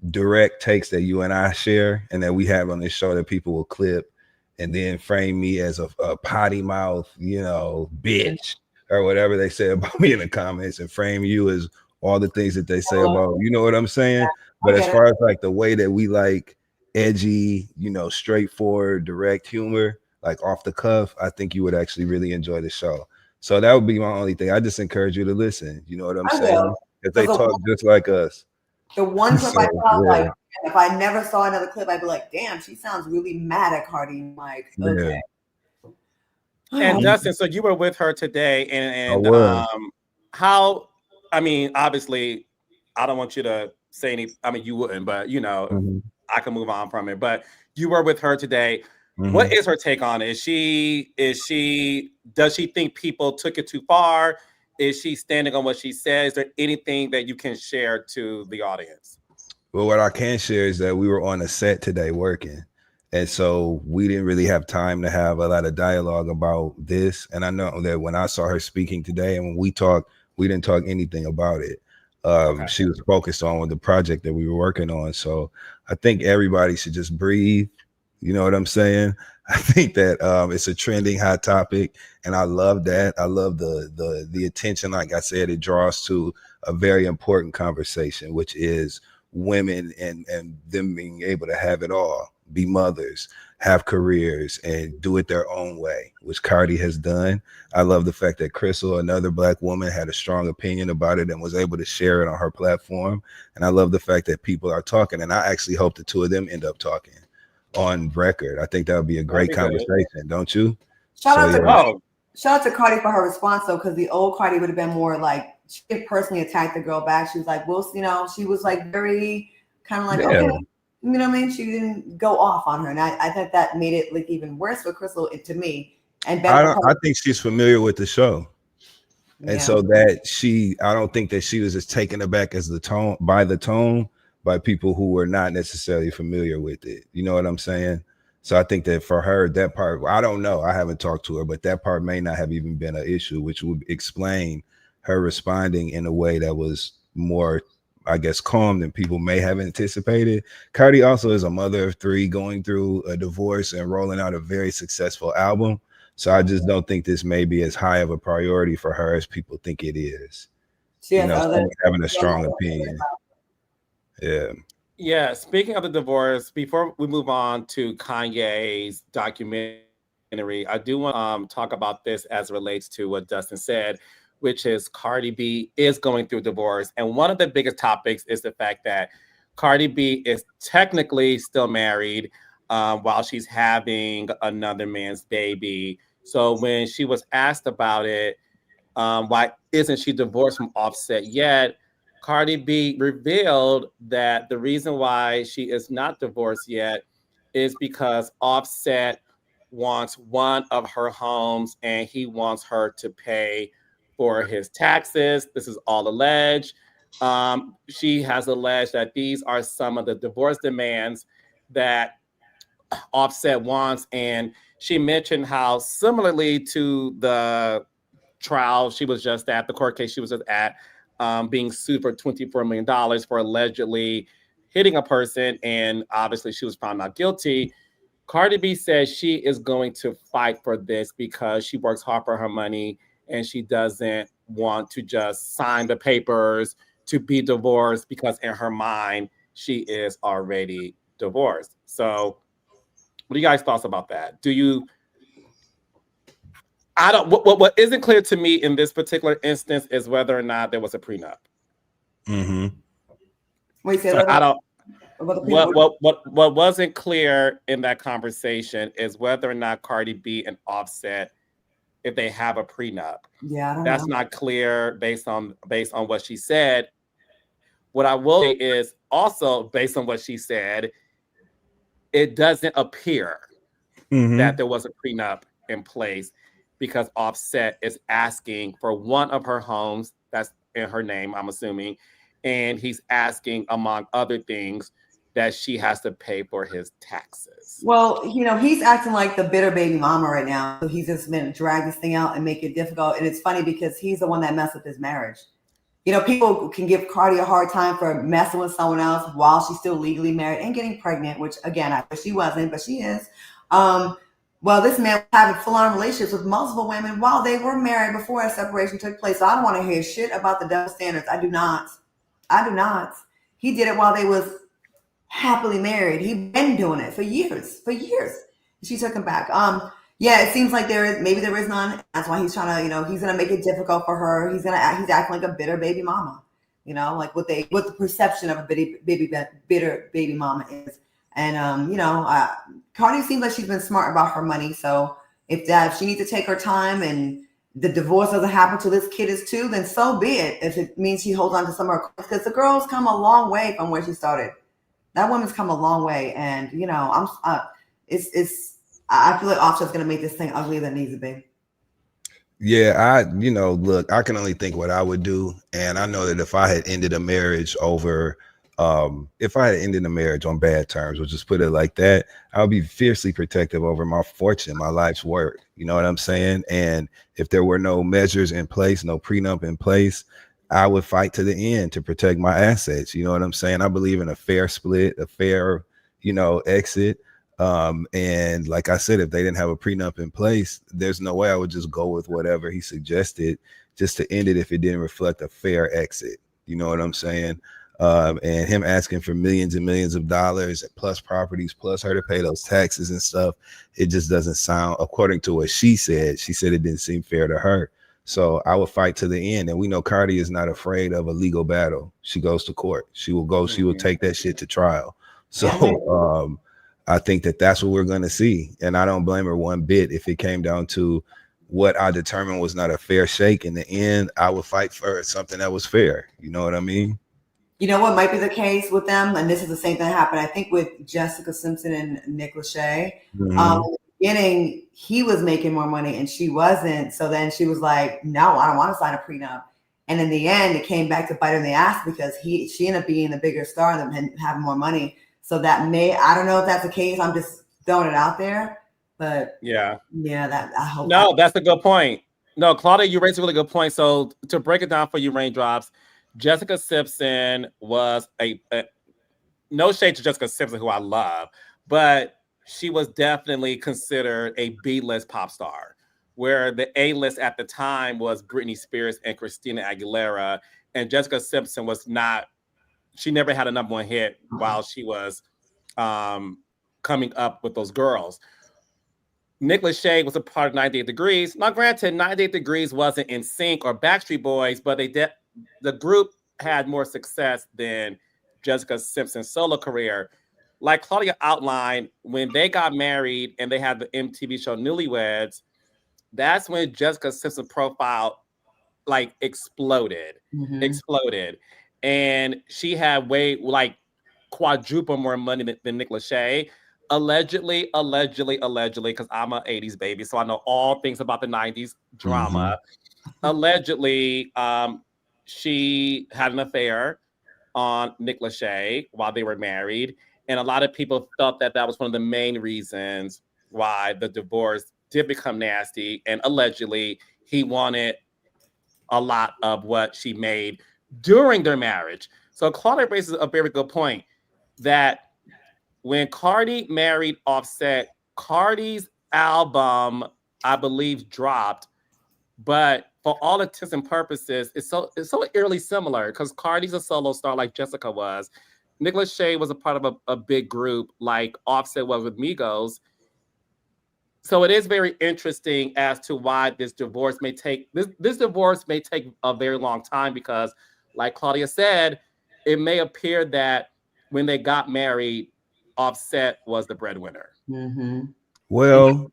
direct takes that you and I share and that we have on this show that people will clip and then frame me as a potty mouth, bitch, or whatever they say about me in the comments, and frame you as all the things that they say about, you know what I'm saying? But as far as like the way that we like edgy, straightforward, direct humor, like off the cuff, I think you would actually really enjoy the show. So that would be my only thing. I just encourage you to listen. You know what I'm saying? If they talk just like us. The one clip I saw, like, if I never saw another clip, I'd be like, damn, she sounds really mad at Cardi. I'm like, okay. And Dustin, so you were with her today, and how, obviously, I don't want you to say any, you wouldn't, but I can move on from it. But you were with her today. What is her take on it? Does she think people took it too far? Is she standing on what she says? Is there anything that you can share to the audience? Well, what I can share is that we were on a set today working. And so we didn't really have time to have a lot of dialogue about this. And I know that when I saw her speaking today and when we talked, we didn't talk anything about it. She was focused on the project that we were working on. So I think everybody should just breathe. You know what I'm saying? I think that it's a trending hot topic, and I love that. I love the attention. Like I said, it draws to a very important conversation, which is women and them being able to have it all, be mothers, have careers, and do it their own way, which Cardi has done. I love the fact that Crystal, another Black woman, had a strong opinion about it and was able to share it on her platform. And I love the fact that people are talking, and I actually hope the two of them end up talking on record. I think that would be a great conversation, don't you? Shout out to Cardi for her response though, because the old Cardi would have been more like she didn't personally attack the girl back. She was like, well, you know, she was like very kind of like, okay, you know what I mean? She didn't go off on her, and I think that made it like even worse for Crystal to me. And I think she's familiar with the show. And so that I don't think that she was just taken aback as the tone by people who were not necessarily familiar with it. You know what I'm saying? So I think that for her, that part, I don't know. I haven't talked to her, but that part may not have even been an issue, which would explain her responding in a way that was more, I guess, calm than people may have anticipated. Cardi also is a mother of 3 going through a divorce and rolling out a very successful album. So I just don't think this may be as high of a priority for her as people think it is. You know, having a strong opinion. Yeah. Speaking of the divorce, before we move on to Kanye's documentary, I do want to talk about this as it relates to what Dustin said, which is Cardi B is going through divorce. And one of the biggest topics is the fact that Cardi B is technically still married while she's having another man's baby. So when she was asked about it, why isn't she divorced from Offset yet? Cardi B revealed that the reason why she is not divorced yet is because Offset wants one of her homes and he wants her to pay for his taxes. This is all alleged. She has alleged that these are some of the divorce demands that Offset wants. And she mentioned how similarly to the trial she was just at, the court case she was just at, being sued for $24 million for allegedly hitting a person, and obviously she was found not guilty. Cardi B says she is going to fight for this because she works hard for her money and she doesn't want to just sign the papers to be divorced because in her mind she is already divorced. So what are you guys' thoughts about that? What isn't clear to me in this particular instance is whether or not there was a prenup. Mm-hmm. Wait, so I don't. What wasn't clear in that conversation is whether or not Cardi B and Offset, if they have a prenup. Yeah, I don't that's know. not clear based on what she said. What I will say is also based on what she said, it doesn't appear that there was a prenup in place, because Offset is asking for one of her homes that's in her name, I'm assuming, and he's asking, among other things, that she has to pay for his taxes. Well, you know, he's acting like the bitter baby mama right now. So he's just been drag this thing out and make it difficult. And it's funny because he's the one that messed up his marriage. You know, people can give Cardi a hard time for messing with someone else while she's still legally married and getting pregnant, which again, I wish she wasn't, but she is. Well, this man was having full-on relationships with multiple women while they were married before a separation took place. So I don't want to hear shit about the double standards. I do not. He did it while they was happily married. He'd been doing it for years. She took him back. Yeah, it seems like there is none. That's why he's trying to, you know, he's gonna make it difficult for her. He's acting like a bitter baby mama, you know, like what the perception of a bitter baby mama is. And you know, Cardi seems like she's been smart about her money. So if she needs to take her time and the divorce doesn't happen till this kid is 2, then so be it. If it means she holds on to some of her, because the girl's come a long way from where she started. That woman's come a long way, and you know, I feel like Offset's gonna make this thing uglier than it needs to be. Yeah, look, I can only think what I would do, and I know that if I had ended a marriage on bad terms, we'll just put it like that, I'll be fiercely protective over my fortune, my life's work. You know what I'm saying? And if there were no measures in place, no prenup in place, I would fight to the end to protect my assets. You know what I'm saying? I believe in a fair split, a fair, exit. And like I said, if they didn't have a prenup in place, there's no way I would just go with whatever he suggested just to end it if it didn't reflect a fair exit. You know what I'm saying? and him asking for millions and millions of dollars plus properties, plus her to pay those taxes and stuff. It just doesn't sound, according to what she said it didn't seem fair to her. So I would fight to the end. And we know Cardi is not afraid of a legal battle. She goes to court. She will go, she will take that shit to trial. So I think that that's what we're going to see. And I don't blame her one bit. If it came down to what I determined was not a fair shake in the end, I would fight for something that was fair. You know what I mean? You know what might be the case with them? And this is the same thing that happened, I think, with Jessica Simpson and Nick Lachey. In the beginning, he was making more money and she wasn't. So then she was like, no, I don't want to sign a prenup. And in the end, it came back to bite her in the ass because she ended up being the bigger star and having more money. So that I don't know if that's the case. I'm just throwing it out there. But that I hope. No, that's a good point. No, Claudia, you raised a really good point. So to break it down for you, Raindrops, Jessica Simpson was a no shade to Jessica Simpson, who I love, but she was definitely considered a B-list pop star, where the A-list at the time was Britney Spears and Christina Aguilera, and Jessica Simpson was not. She never had a number one hit while she was coming up with those girls. Nick Lachey was a part of 98 Degrees. Now, granted, 98 Degrees wasn't NSYNC or Backstreet Boys, but the group had more success than Jessica Simpson's solo career. Like Claudia outlined, when they got married and they had the MTV show Newlyweds, that's when Jessica Simpson's profile like exploded. And she had quadruple more money than Nick Lachey. Allegedly, because I'm an 80s baby, so I know all things about the 90s drama. Allegedly, she had an affair on Nick Lachey while they were married. And a lot of people felt that was one of the main reasons why the divorce did become nasty. And allegedly, he wanted a lot of what she made during their marriage. So Claudia raises a very good point that when Cardi married Offset, Cardi's album, I believe, dropped. But for all intents and purposes, it's so eerily similar because Cardi's a solo star like Jessica was. Nick Lachey was a part of a big group like Offset was with Migos. So it is very interesting as to why this divorce may take a very long time because, like Claudia said, it may appear that when they got married, Offset was the breadwinner. Well,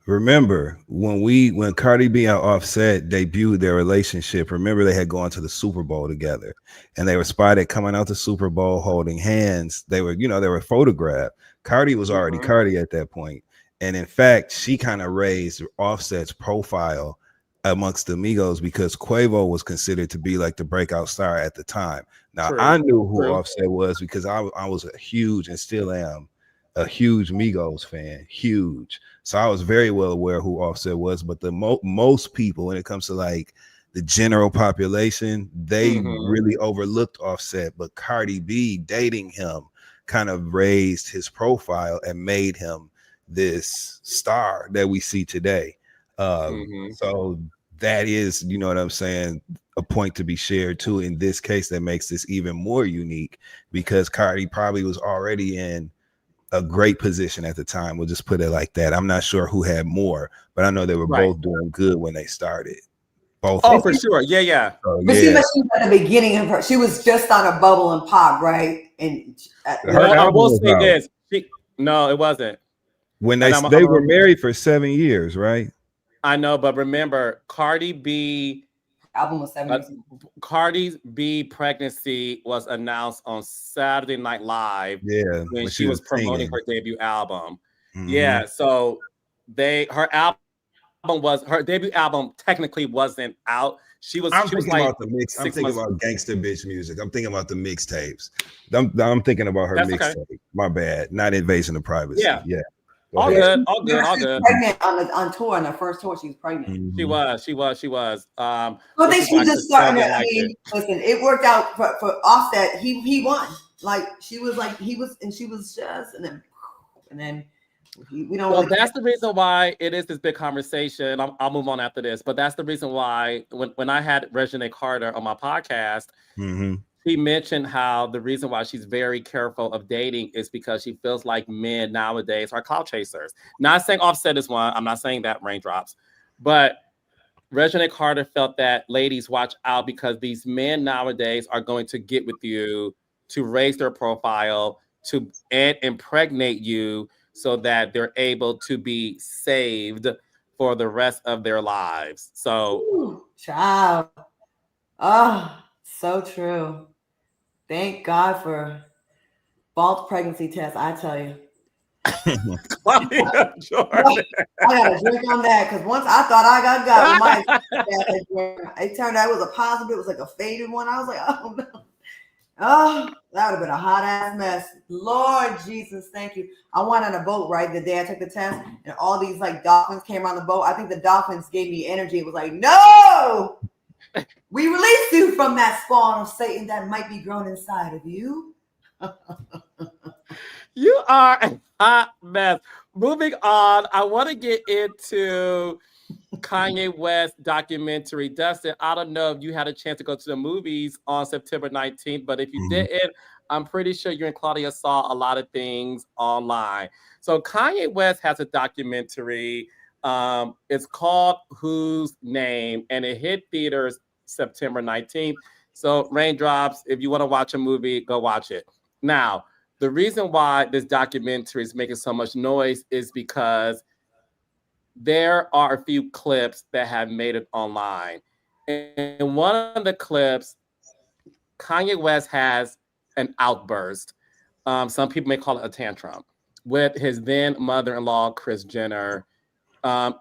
remember when Cardi B and Offset debuted their relationship, remember they had gone to the Super Bowl together and they were spotted coming out the Super Bowl holding hands. They were photographed. Cardi was already Cardi at that point. And in fact, she kind of raised Offset's profile amongst the Migos because Quavo was considered to be like the breakout star at the time. Now, I knew who Offset was because I was a huge and still am a huge Migos fan, huge. So I was very well aware who Offset was. But the most people, when it comes to like the general population, they really overlooked Offset. But Cardi B dating him kind of raised his profile and made him this star that we see today. So that is, you know what I'm saying, a point to be shared too in this case that makes this even more unique because Cardi probably was already in a great position at the time. We'll just put it like that. I'm not sure who had more, but I know they were both doing good when they started. Both. Oh, for sure. Yeah. But she was at the beginning of her. She was just on a bubble and pop, right? And I will say this. No, it wasn't. When they were married for 7 years, right? I know, but remember, Cardi B album was 7 years. Cardi B pregnancy was announced on Saturday Night Live. Yeah, when she was promoting her debut album. Yeah, so her debut album technically wasn't out. I'm thinking about gangster bitch music. I'm thinking about the mixtapes. I'm thinking about her mixtape. Okay. My bad. Not invasion of privacy. Yeah. All good. Pregnant on tour, on her first tour, she was pregnant. She was. I think she was just starting. Listen, it worked out for Offset. He won. Like she was, and she was just, and then we don't. Well, that's the reason why it is this big conversation. I'll move on after this, but that's the reason why when I had Regina Carter on my podcast, She mentioned how the reason why she's very careful of dating is because she feels like men nowadays are clout chasers. Not saying Offset is one. I'm not saying that, raindrops. But Regina Carter felt that ladies watch out because these men nowadays are going to get with you to raise their profile and impregnate you so that they're able to be saved for the rest of their lives. So, Ooh, child. Oh, so true. Thank God for false pregnancy tests, I tell you. Claudia Jordan. I got to drink on that because once I thought I got with my it turned out it was a positive. It was like a faded one. I was like, oh no. Oh, that would have been a hot ass mess. Lord Jesus, thank you. I went on a boat, right? The day I took the test, and all these like dolphins came on the boat. I think the dolphins gave me energy. It was like, no, we release you from that spawn of Satan that might be grown inside of you. You are a hot mess. Moving on, I want to get into Kanye West documentary. Dustin, I don't know if you had a chance to go to the movies on September 19th, but if you didn't, I'm pretty sure you and Claudia saw a lot of things online. So Kanye West has a documentary. It's called Whose Name, and it hit theaters September 19th. So raindrops, if you want to watch a movie, go watch it. Now, the reason why this documentary is making so much noise is because there are a few clips that have made it online. In one of the clips, Kanye West has an outburst. Some people may call it a tantrum with his then mother-in-law, Kris Jenner.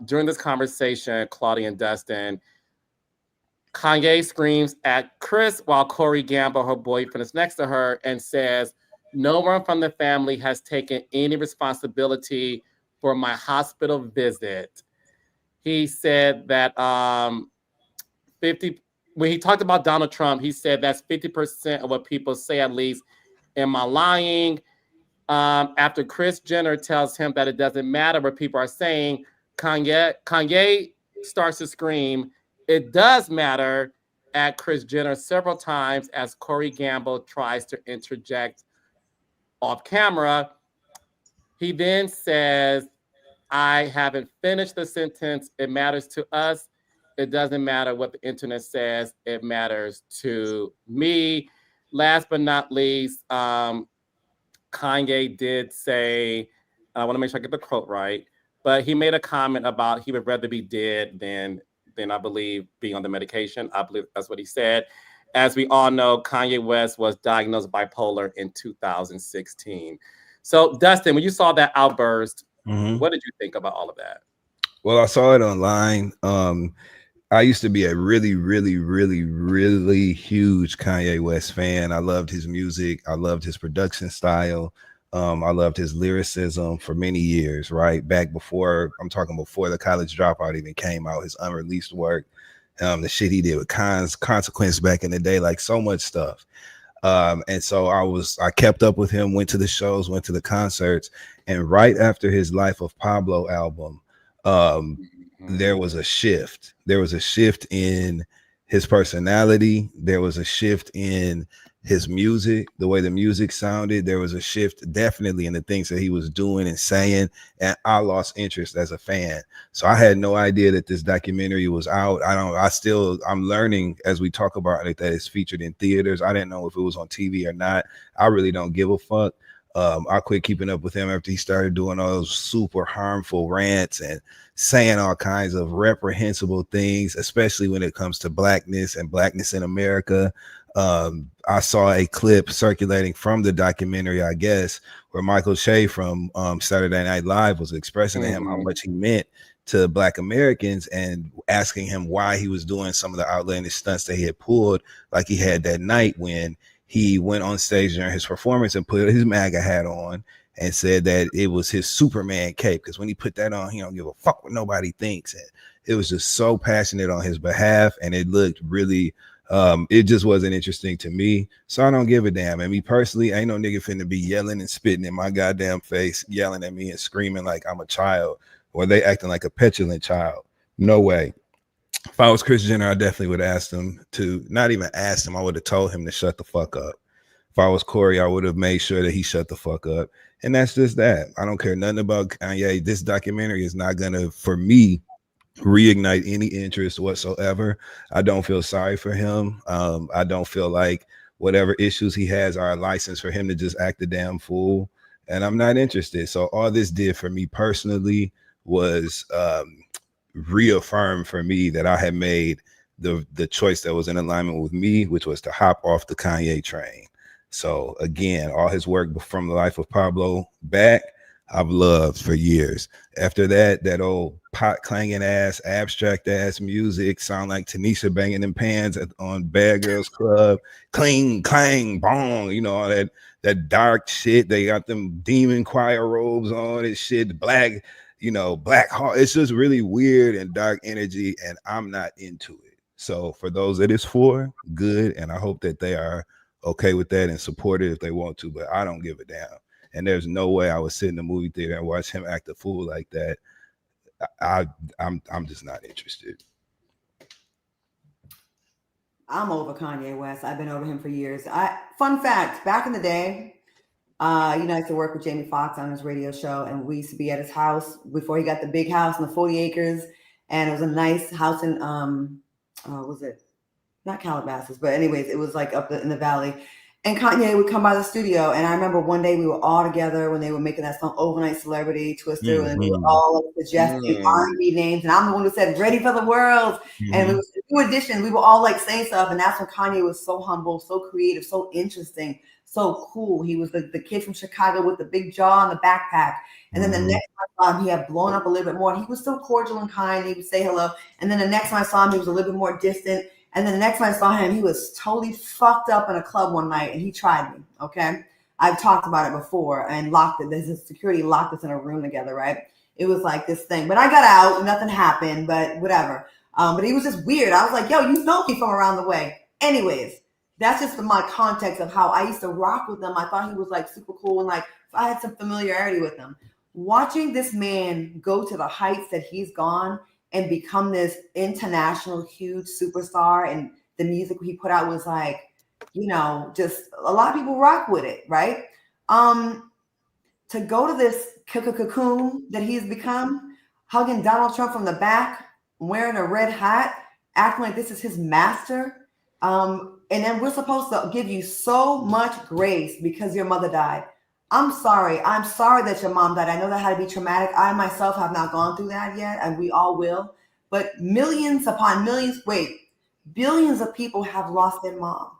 During this conversation, Claudia and Dustin, Kanye screams at Kris while Corey Gamble, her boyfriend, is next to her and says, "No one from the family has taken any responsibility for my hospital visit." He said that 50 when he talked about Donald Trump, he said that's 50% of what people say, at least. Am I lying? After Kris Jenner tells him that it doesn't matter what people are saying, Kanye starts to scream, "It does matter," at Kris Jenner several times as Corey Gamble tries to interject off camera. He then says, "I haven't finished the sentence. It matters to us. It doesn't matter what the internet says. It matters to me." Last but not least, Kanye did say, I want to make sure I get the quote right, but he made a comment about he would rather be dead than I believe being on the medication. I believe that's what he said. As we all know, Kanye West was diagnosed bipolar in 2016. So, Dustin, when you saw that outburst, what did you think about all of that? Well, I saw it online. I used to be a really, really, really, really huge Kanye West fan. I loved his music. I loved his production style. I loved his lyricism for many years, right? Back before, I'm talking before The College Dropout even came out, his unreleased work, the shit he did with Consequence back in the day, like so much stuff. And so I kept up with him, went to the shows, went to the concerts, and right after his Life of Pablo album, there was a shift. There was a shift in his personality. There was a shift in his music, the way the music sounded. There was a shift definitely in the things that he was doing and saying, and I lost interest as a fan. So I had no idea that this documentary was out. I'm learning as we talk about it that it's featured in theaters. I didn't know if it was on TV or not. I really don't give a fuck. I quit keeping up with him after he started doing all those super harmful rants and saying all kinds of reprehensible things, especially when it comes to blackness and blackness in America. I saw a clip circulating from the documentary, I guess, where Michael Che from Saturday Night Live was expressing to him how much he meant to Black Americans and asking him why he was doing some of the outlandish stunts that he had pulled, like he had that night when he went on stage during his performance and put his MAGA hat on and said that it was his Superman cape, because when he put that on, he don't give a fuck what nobody thinks. And it was just so passionate on his behalf, and it looked really it just wasn't interesting to me. So I don't give a damn. And me personally, ain't no nigga finna be yelling and spitting in my goddamn face, yelling at me and screaming like I'm a child, or they acting like a petulant child. No way. If I was Kris Jenner, I definitely would ask him to not even ask him. I would have told him to shut the fuck up. If I was Corey, I would have made sure that he shut the fuck up. And that's just that. I don't care nothing about Kanye. This documentary is not gonna, for me, reignite any interest whatsoever. I don't feel sorry for him. I don't feel like whatever issues he has are a license for him to just act a damn fool. And I'm not interested. So all this did for me personally was reaffirm for me that I had made the choice that was in alignment with me, which was to hop off the Kanye train. So again, all his work from the life of Pablo back, I've loved for years. After that, that old pot clanging ass, abstract ass music sound like Tanisha banging them pans on Bad Girls Club, cling, clang, bong, you know, all that dark shit. They got them demon choir robes on and shit, black, you know, black heart. It's just really weird and dark energy, and I'm not into it. So for those that it's for, good, and I hope that they are okay with that and support it if they want to, but I don't give a damn. And there's no way I would sit in the movie theater and watch him act a fool like that. I'm just not interested. I'm over Kanye West. I've been over him for years. Fun fact, back in the day, I used to work with Jamie Foxx on his radio show, and we used to be at his house before he got the big house in the 40 acres. And it was a nice house in was it not Calabasas, but anyways, it was like up in the valley. And Kanye would come by the studio, and I remember one day we were all together when they were making that song "Overnight Celebrity," Twister, and we were all suggesting R&B names, and I'm the one who said "Ready for the World," and it was a new edition. We were all like saying stuff, and that's when Kanye was so humble, so creative, so interesting, so cool. He was the kid from Chicago with the big jaw and the backpack. And then the next time I saw him, he had blown up a little bit more. He was still cordial and kind. He would say hello. And then the next time I saw him, he was a little bit more distant. And then the next time I saw him, he was totally fucked up in a club one night, and he tried me. Okay, I've talked about it before, and locked it. There's a security locked us in a room together, right? It was like this thing, but I got out. Nothing happened, but whatever. But he was just weird. I was like, "Yo, you know me from around the way." Anyways, that's just my context of how I used to rock with him. I thought he was like super cool, and like I had some familiarity with him. Watching this man go to the heights that he's gone and become this international huge superstar, and the music he put out was like, just a lot of people rock with it, right? To go to this cocoon that he's become, hugging Donald Trump from the back, wearing a red hat, acting like this is his master, and then we're supposed to give you so much grace because your mother died. I'm sorry. I'm sorry that your mom died. I know that had to be traumatic. I myself have not gone through that yet, and we all will. But millions upon millions, billions of people have lost their mom.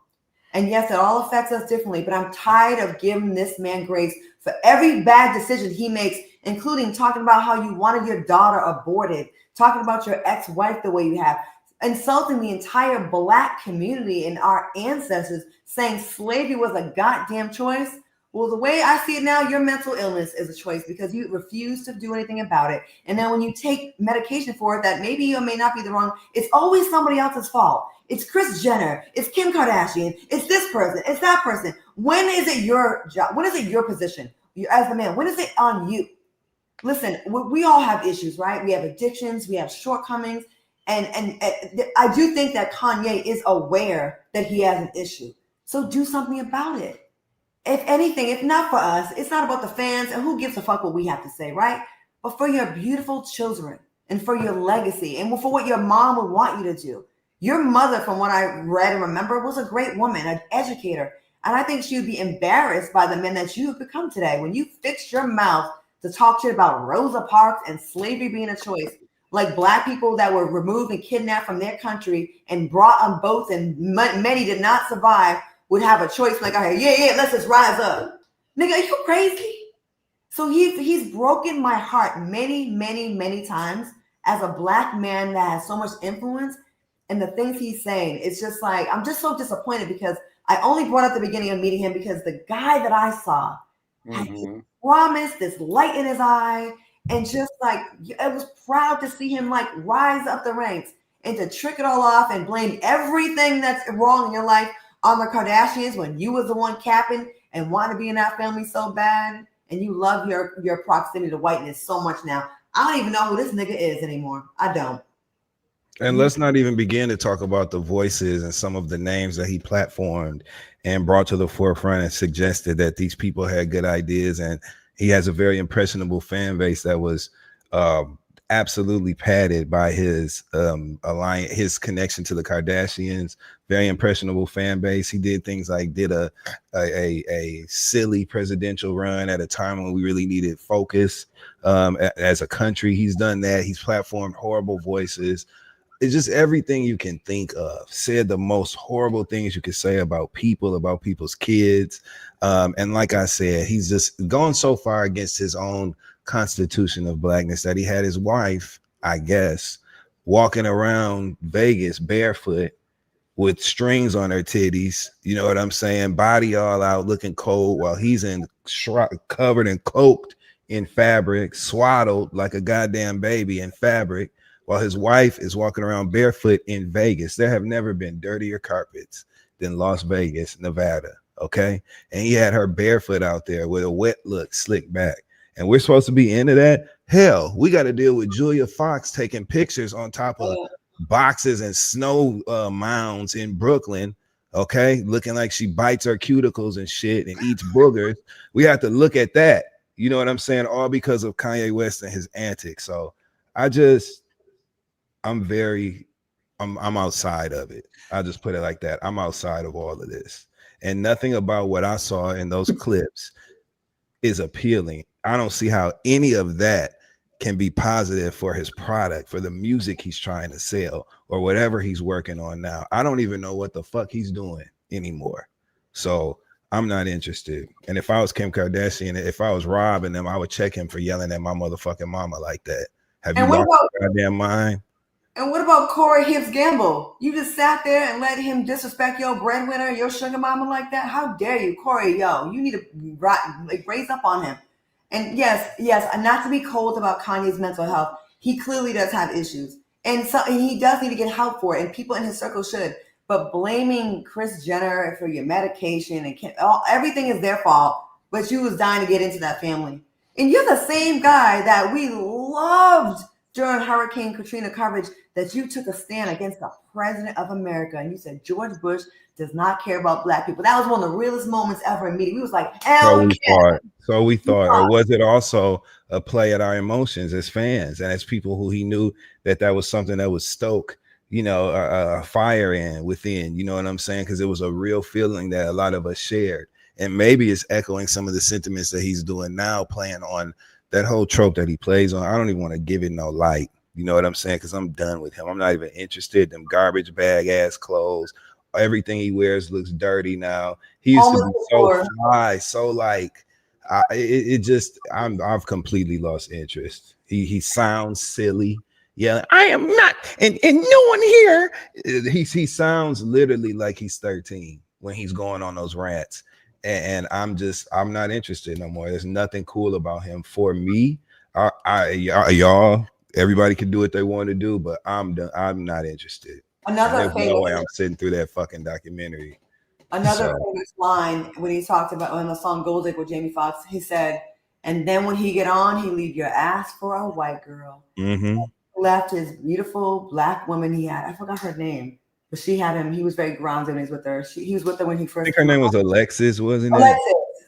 And yes, it all affects us differently, but I'm tired of giving this man grace for every bad decision he makes, including talking about how you wanted your daughter aborted, talking about your ex-wife the way you have, insulting the entire Black community and our ancestors, saying slavery was a goddamn choice. Well, the way I see it now, your mental illness is a choice because you refuse to do anything about it. And then when you take medication for it, that maybe or may not be the wrong, it's always somebody else's fault. It's Kris Jenner. It's Kim Kardashian. It's this person. It's that person. When is it your job? When is it your position? You, as the man, when is it on you? Listen, we all have issues, right? We have addictions. We have shortcomings. And I do think that Kanye is aware that he has an issue. So do something about it. If anything, if not for us, it's not about the fans, and who gives a fuck what we have to say, right? But for your beautiful children and for your legacy and for what your mom would want you to do. Your mother, from what I read and remember, was a great woman, an educator. And I think she would be embarrassed by the men that you have become today when you fixed your mouth to talk shit about Rosa Parks and slavery being a choice. Like Black people that were removed and kidnapped from their country and brought on boats, and many did not survive, would have a choice like, yeah, let's just rise up. Nigga, are you crazy? So he's broken my heart many, many, many times as a Black man that has so much influence. And the things he's saying, it's just like, I'm just so disappointed because I only brought up the beginning of meeting him because the guy that I saw had this promise, this light in his eye, and just like, I was proud to see him like rise up the ranks and to trick it all off and blame everything that's wrong in your life on the Kardashians when you was the one capping and want to be in that family so bad, and you love your proximity to whiteness so much now. I don't even know who this nigga is anymore. I don't. And let's not even begin to talk about the voices and some of the names that he platformed and brought to the forefront and suggested that these people had good ideas. And he has a very impressionable fan base that was absolutely padded by his alliance, his connection to the Kardashians. Very impressionable fan base. He did things like did a silly presidential run at a time when we really needed focus as a country. He's done that. He's platformed horrible voices. It's just everything you can think of. Said the most horrible things you could say about people, about people's kids. And like I said, he's just gone so far against his own constitution of blackness that he had his wife, I guess, walking around Vegas barefoot with strings on her titties. You know what I'm saying? Body all out, looking cold, while he's covered and cloaked in fabric, swaddled like a goddamn baby in fabric, while his wife is walking around barefoot in Vegas. There have never been dirtier carpets than Las Vegas, Nevada. Okay. And he had her barefoot out there with a wet look slicked back. And we're supposed to be into that. Hell, we got to deal with Julia Fox taking pictures on top of boxes and snow mounds in Brooklyn. Okay. Looking like she bites her cuticles and shit and eats boogers. We have to look at that. You know what I'm saying? All because of Kanye West and his antics. So I'm outside of it. I'll just put it like that. I'm outside of all of this. And nothing about what I saw in those clips is appealing. I don't see how any of that can be positive for his product, for the music he's trying to sell, or whatever he's working on now. I don't even know what the fuck he's doing anymore. So I'm not interested. And if I was Kim Kardashian, if I was Rob and them, I would check him for yelling at my motherfucking mama like that. Have you lost your goddamn mind? And what about Corey Hibbs Gamble? You just sat there and let him disrespect your breadwinner, your sugar mama like that? How dare you, Corey? Yo, you need to raise up on him. And yes, not to be cold about Kanye's mental health. He clearly does have issues. And so he does need to get help for it. And people in his circle should. But blaming Kris Jenner for your medication and everything is their fault. But you was dying to get into that family. And you're the same guy that we loved during Hurricane Katrina coverage, that you took a stand against the president of America. And you said George Bush does not care about black people. That was one of the realest moments ever in meeting. We was like, hell yeah. So we thought. Or was it also a play at our emotions as fans and as people who he knew that was something that would stoke, a fire within, you know what I'm saying? Because it was a real feeling that a lot of us shared. And maybe it's echoing some of the sentiments that he's doing now, playing on that whole trope that he plays on. I don't even want to give it no light. You know what I'm saying? Because I'm done with him. I'm not even interested. Them garbage bag ass clothes. Everything he wears looks dirty now. He used to be so fly, so like I've completely lost interest. He sounds silly. Yeah, I am not, and no one here. He sounds literally like he's 13 when he's going on those rants. And I'm not interested no more. There's nothing cool about him for me. Y'all, everybody can do what they want to do, but I'm not interested. There's no way I'm sitting through that fucking documentary. Another famous line when he talked about when the song Gold Digger with Jamie Foxx, he said, and then when he get on, he leave your ass for a white girl. Mm-hmm. Left his beautiful black woman he had. I forgot her name. But she had him. He was very grounded when he was with her. He was with her when he first. I think her name was Alexis, wasn't it?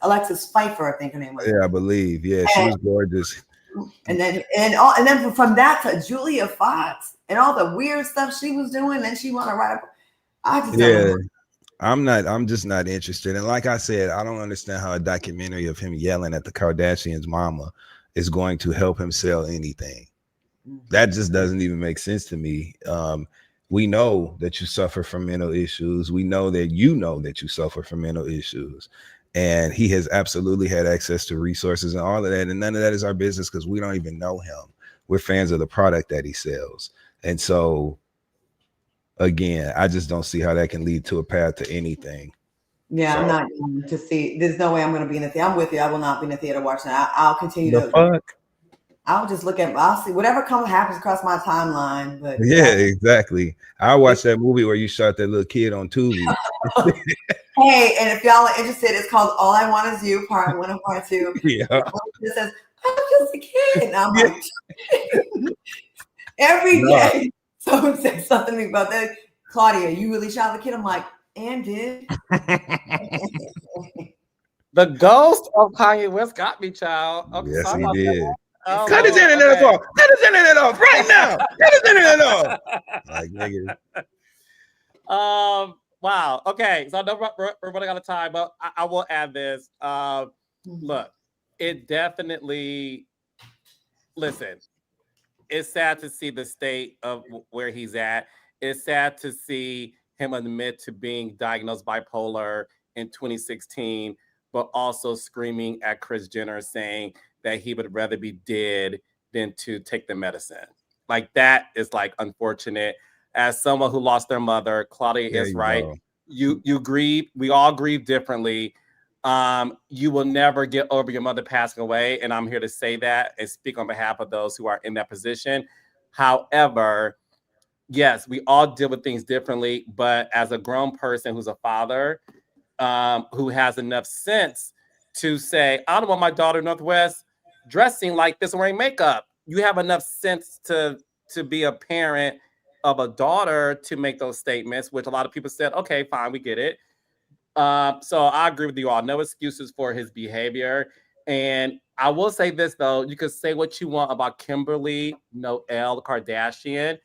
Alexis Pfeiffer, I think her name was. Yeah, I believe. Yeah, she was gorgeous. And then from that to Julia Fox and all the weird stuff she was doing, and she want to write up. I'm just not interested. And like I said, I don't understand how a documentary of him yelling at the Kardashians' mama is going to help him sell anything. That just doesn't even make sense to me. We know that you suffer from mental issues. We know that you suffer from mental issues. And he has absolutely had access to resources and all of that. And none of that is our business because we don't even know him. We're fans of the product that he sells. And so, again, I just don't see how that can lead to a path to anything. Yeah, so, I'm not going to see. There's no way I'm going to be in the theater. I'm with you. I will not be in the theater watching. I'll continue to. Fuck? I'll just I'll see whatever happens across my timeline. But yeah, exactly. I watched that movie where you shot that little kid on Tubi. Hey, and if y'all are interested, it's called All I Want Is You, Part 1 and Part 2. Yeah. It says, I'm just a kid. And I'm like, every day. Someone said something to me about that. Claudia, you really shot the kid? I'm like, and did. The ghost of Kanye West got me, child. Okay, Yes, sorry he about did. that. Oh, Cut his Lord. internet Okay. off. Cut his internet off right now. Cut his internet off. Like, nigga. Wow. Okay. So I know we're running out of time, but I will add this. Look, it definitely. Listen, it's sad to see the state of where he's at. It's sad to see him admit to being diagnosed bipolar in 2016, but also screaming at Kris Jenner saying that he would rather be dead than to take the medicine. Like that is like unfortunate. As someone who lost their mother, Claudia There is you right. go. You grieve. We all grieve differently. You will never get over your mother passing away. And I'm here to say that and speak on behalf of those who are in that position. However, yes, we all deal with things differently. But as a grown person who's a father, who has enough sense to say, I don't want my daughter Northwest dressing like this and wearing makeup. You have enough sense to be a parent of a daughter to make those statements, which a lot of people said, okay, fine, we get it. So I agree with you all. No excuses for his behavior. And I will say this though, you could say what you want about Kimberly Noel Kardashian.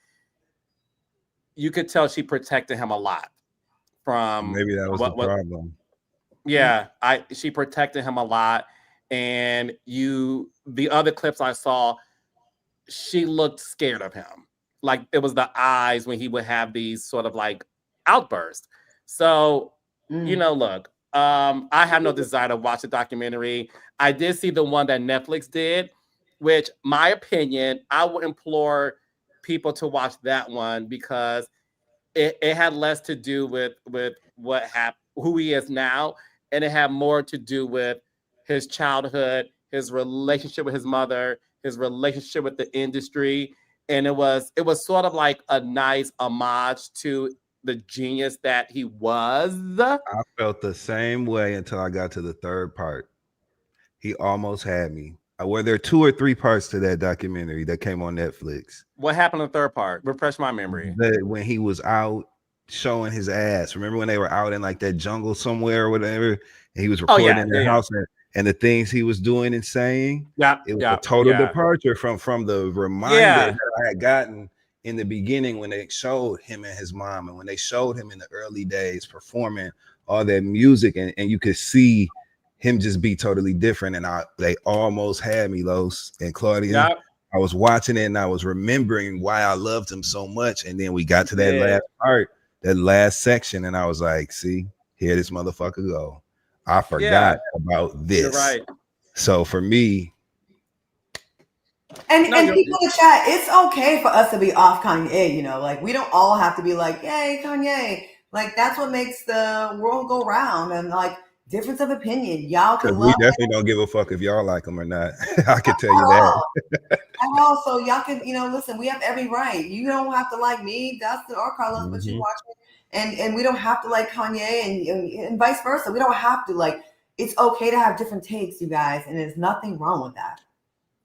You could tell she protected him a lot from Maybe that was the what problem. yeah, she protected him a lot. And the other clips I saw, she looked scared of him. Like it was the eyes when he would have these sort of like outbursts. So, look, I have no desire to watch the documentary. I did see the one that Netflix did, which my opinion, I would implore people to watch that one because it had less to do with what happened, who he is now, and it had more to do with his childhood, his relationship with his mother, his relationship with the industry, and it was sort of like a nice homage to the genius that he was. I felt the same way until I got to the third part. He almost had me. Were there 2 or 3 parts to that documentary that came on Netflix? What happened in the third part? Refresh my memory. When he was out showing his ass. Remember when they were out in like that jungle somewhere or whatever? And he was recording in their house and the things he was doing and saying. Yeah, it was a total departure from the reminder that I had gotten in the beginning when they showed him and his mom, and when they showed him in the early days performing all that music, and you could see him just be totally different. And they almost had me, Los and Claudia. Yep. I was watching it and I was remembering why I loved him so much. And then we got to that last part, that last section, and I was like, see, here this motherfucker go. I forgot about this. You're right. So for me, and people in the chat, it's okay for us to be off Kanye, like we don't all have to be like, yay, Kanye. Like that's what makes the world go round, and like difference of opinion. Y'all can we definitely don't give a fuck if y'all like him or not. I can tell you that. And also y'all can, listen, we have every right. You don't have to like me, Dustin, or Carlos, but you watch it. And we don't have to like Kanye and vice versa. We don't have to like, it's okay to have different takes, you guys, and there's nothing wrong with that.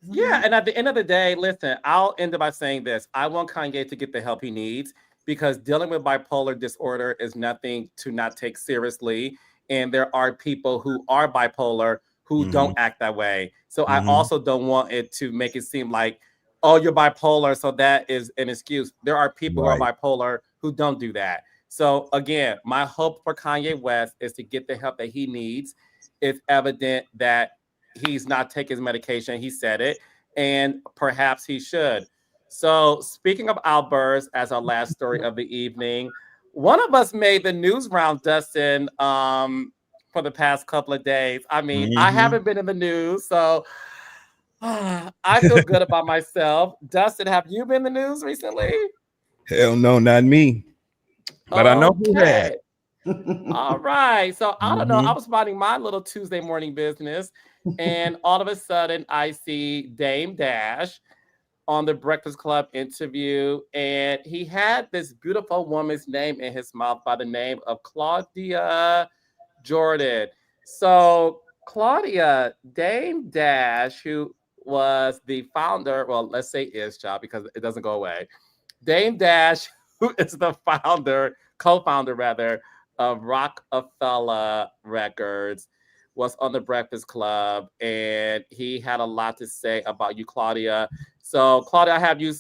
Yeah, and at the end of the day, listen, I'll end by saying this. I want Kanye to get the help he needs because dealing with bipolar disorder is nothing to not take seriously. And there are people who are bipolar who don't act that way. So I also don't want it to make it seem like, oh, you're bipolar, so that is an excuse. There are people who are bipolar who don't do that. So again, my hope for Kanye West is to get the help that he needs. It's evident that he's not taking his medication. He said it, and perhaps he should. So speaking of outbursts, as our last story of the evening, one of us made the news round, Dustin, for the past couple of days. I mean, I haven't been in the news, so I feel good about myself. Dustin, have you been in the news recently? Hell no, not me. But I know who had. All right. So I don't know. I was minding my little Tuesday morning business, and all of a sudden I see Dame Dash on the Breakfast Club interview, and he had this beautiful woman's name in his mouth by the name of Claudia Jordan. So Claudia, Dame Dash, who was the founder, well, let's say is, child, because it doesn't go away, Dame Dash, who is the co-founder rather, of Rockefeller Records, was on the Breakfast Club, and he had a lot to say about you, Claudia. So, Claudia, I have you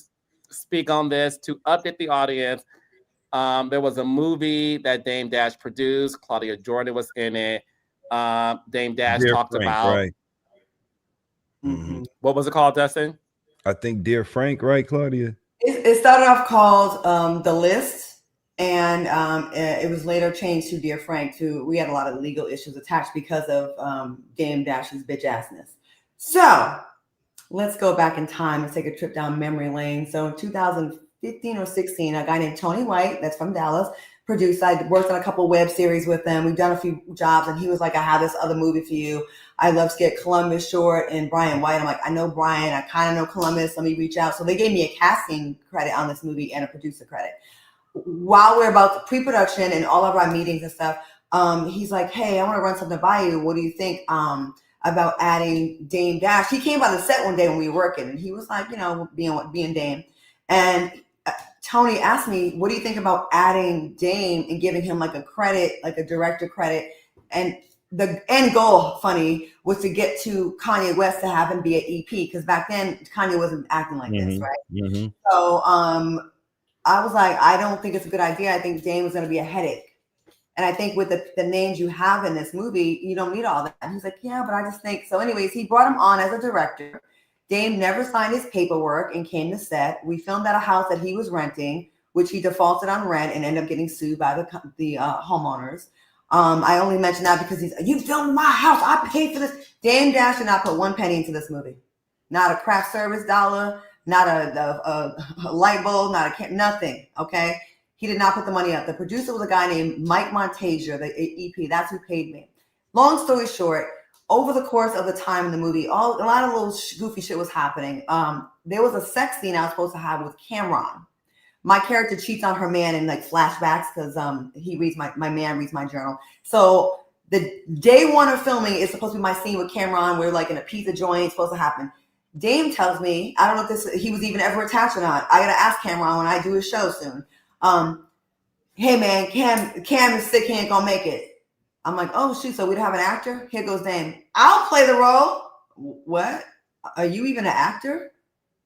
speak on this to update the audience. There was a movie that Dame Dash produced. Claudia Jordan was in it. Dame Dash Dear talked Frank, about right? Mhm. what was it called, Dustin? I think Dear Frank, right, Claudia? It started off called The List, and it was later changed to Dear Frank. We had a lot of legal issues attached because of Dame Dash's bitch assness. So let's go back in time and take a trip down memory lane. So in 2015 or 16, a guy named Tony White, that's from Dallas, produced. I worked on a couple web series with them. We've done a few jobs, and he was like, I have this other movie for you. I love to get Columbus Short and Brian White. I'm like, I know Brian. I kind of know Columbus. Let me reach out. So they gave me a casting credit on this movie and a producer credit. While we're about the pre-production and all of our meetings and stuff, he's like, hey, I want to run something by you. What do you think about adding Dame Dash? He came by the set one day when we were working, and he was like, being Dame. And Tony asked me, what do you think about adding Dame and giving him like a credit, like a director credit? And the end goal, funny, was to get to Kanye West to have him be an EP, because back then Kanye wasn't acting like this, right? Mm-hmm. So I was like, I don't think it's a good idea. I think Dame was going to be a headache. And I think with the names you have in this movie, you don't need all that. And he's like, yeah, but I just think so. Anyways, he brought him on as a director. Dame never signed his paperwork and came to set. We filmed at a house that he was renting, which he defaulted on rent and ended up getting sued by the homeowners. I only mention that because you filmed my house. I paid for this. Dame Dash did not put one penny into this movie. Not a craft service dollar, not a light bulb, nothing. Okay. He did not put the money up. The producer was a guy named Mike Montasia, the EP. That's who paid me. Long story short, over the course of the time in the movie, a lot of little goofy shit was happening. There was a sex scene I was supposed to have with Cameron. My character cheats on her man in like flashbacks because he reads my man reads my journal. So the day one of filming is supposed to be my scene with Cameron. We're like in a pizza joint. It's supposed to happen. Dame tells me, I don't know if he was even ever attached or not. I gotta ask Cameron when I do his show soon. Hey man, Cam is sick. He ain't gonna make it. I'm like, oh shoot. So we don't have an actor. Here goes Dame. I'll play the role. What? Are you even an actor?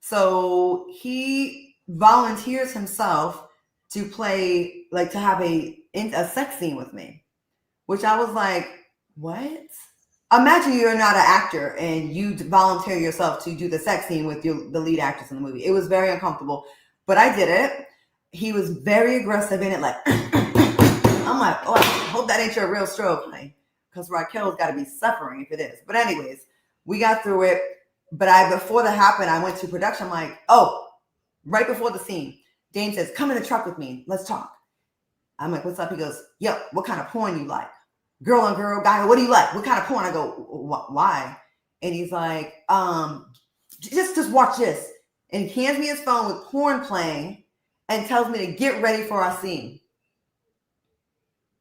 So he volunteers himself to play, like to have a sex scene with me, which I was like, what? Imagine you're not an actor and you volunteer yourself to do the sex scene with the lead actress in the movie. It was very uncomfortable, but I did it. He was very aggressive in it, like, I'm like, oh, I hope that ain't your real stroke, honey, because Raquel's got to be suffering if it is. But anyways, we got through it. But before that happened, I went to production. I'm like, oh, right before the scene, Dane says, come in the truck with me. Let's talk. I'm like, what's up? He goes, yo, what kind of porn you like? Girl on girl, guy, what do you like? What kind of porn? I go, why? And he's like, just watch this. And he hands me his phone with porn playing and tells me to get ready for our scene.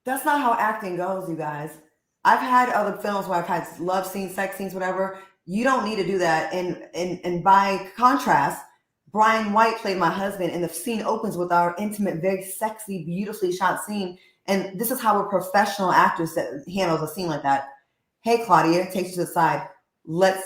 That's not how acting goes, you guys. I've had other films where I've had love scenes, sex scenes, whatever. You don't need to do that. And by contrast, Brian White played my husband, and the scene opens with our intimate, very sexy, beautifully shot scene. And this is how a professional actor handles a scene like that. Hey, Claudia, takes you to the side.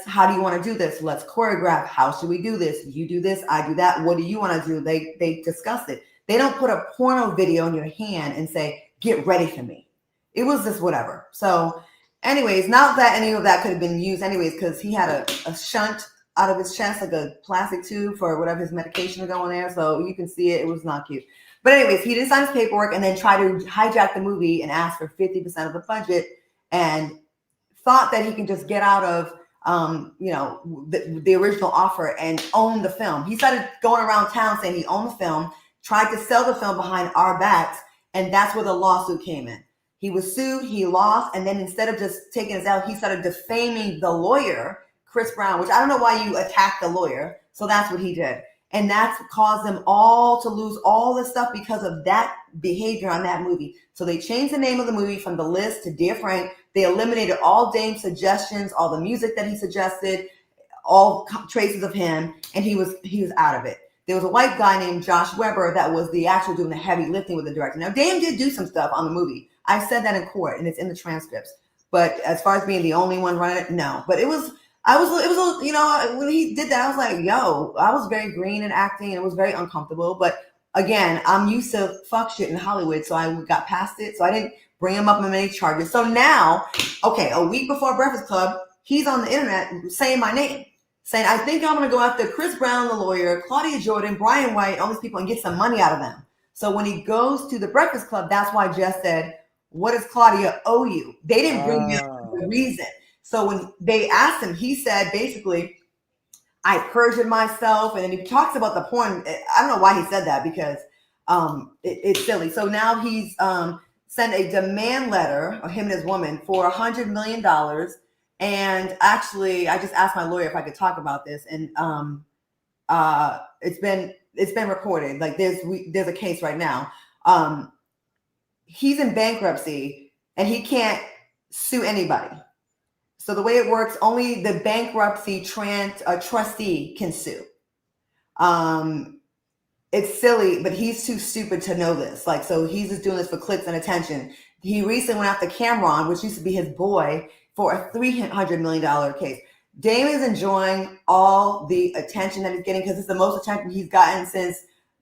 How do you want to do this? Let's choreograph. How should we do this? You do this, I do that. What do you want to do? They discuss it. They don't put a porno video in your hand and say, get ready for me. It was just whatever. So anyways, not that any of that could have been used anyways, because he had a shunt out of his chest, like a plastic tube for whatever his medication to go in there. So you can see it. It was not cute. But anyways, he didn't sign his paperwork and then try to hijack the movie and ask for 50% of the budget and thought that he can just get out of the original offer and own the film. He started going around town saying he owned the film, tried to sell the film behind our backs, and that's where the lawsuit came in. He was sued, he lost, and then instead of just taking us out, he started defaming the lawyer, Chris Brown, which I don't know why you attacked the lawyer. So that's what he did. And that's caused them all to lose all this stuff because of that behavior on that movie. So they changed the name of the movie from The List to Dear Frank. They eliminated all Dame's suggestions, all the music that he suggested, all traces of him, and he was out of it. there was a white guy named Josh Weber that was the actual doing the heavy lifting with the director. Now, Dame did do some stuff on the movie. I said that in court, and it's in the transcripts. But as far as being the only one running it, no. But it was, you know, when he did that, I was like, yo, I was very green in acting, and it was very uncomfortable. But again, I'm used to fuck shit in Hollywood, so I got past it. So I didn't bring him up in many charges. So now, okay, a week before Breakfast Club, he's on the internet saying my name, saying, I think I'm going to go after Chris Brown, the lawyer, Claudia Jordan, Brian White, all these people, and get some money out of them. So when he goes to the Breakfast Club, that's why Jess said, what does Claudia owe you? They didn't bring me up the reason. So when they asked him, he said, basically, I perjured myself. And then he talks about the porn. I don't know why he said that, because it's silly. So now he's sent a demand letter, or him and his woman, for $100 million. And actually, I just asked my lawyer if I could talk about this. And it's been recorded. Like there's a case right now. He's in bankruptcy and he can't sue anybody. So the way it works, only the bankruptcy trustee can sue. It's silly, but he's too stupid to know this. Like, so he's just doing this for clicks and attention. He recently went after Cameron, which used to be his boy, for a $300 million case. Dame is enjoying all the attention that he's getting because it's the most attention he's gotten since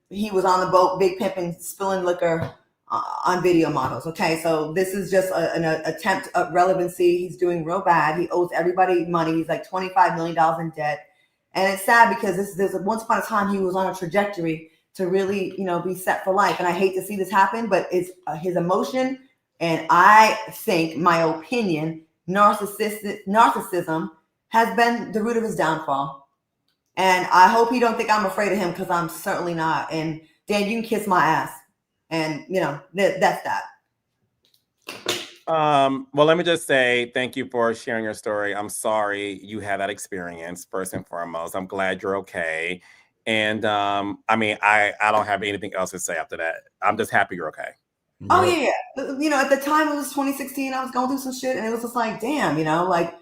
he was on the boat, big pimping, spilling liquor on video models. Okay, so this is just an attempt at relevancy. He's doing real bad. He owes everybody money. He's like $25 million in debt. And it's sad because there's once upon a time he was on a trajectory to really, you know, be set for life. And I hate to see this happen, but it's his emotion. And I think, my opinion, narcissism has been the root of his downfall. And I hope you don't think I'm afraid of him, because I'm certainly not. And Dan, you can kiss my ass. And, you know, that's that. Well, let me just say thank you for sharing your story. I'm sorry you had that experience, first and foremost. I'm glad you're okay. And I mean, I don't have anything else to say after that. I'm just happy you're okay. Oh, yeah. You know, at the time it was 2016. I was going through some shit, and it was just like, damn, you know, like,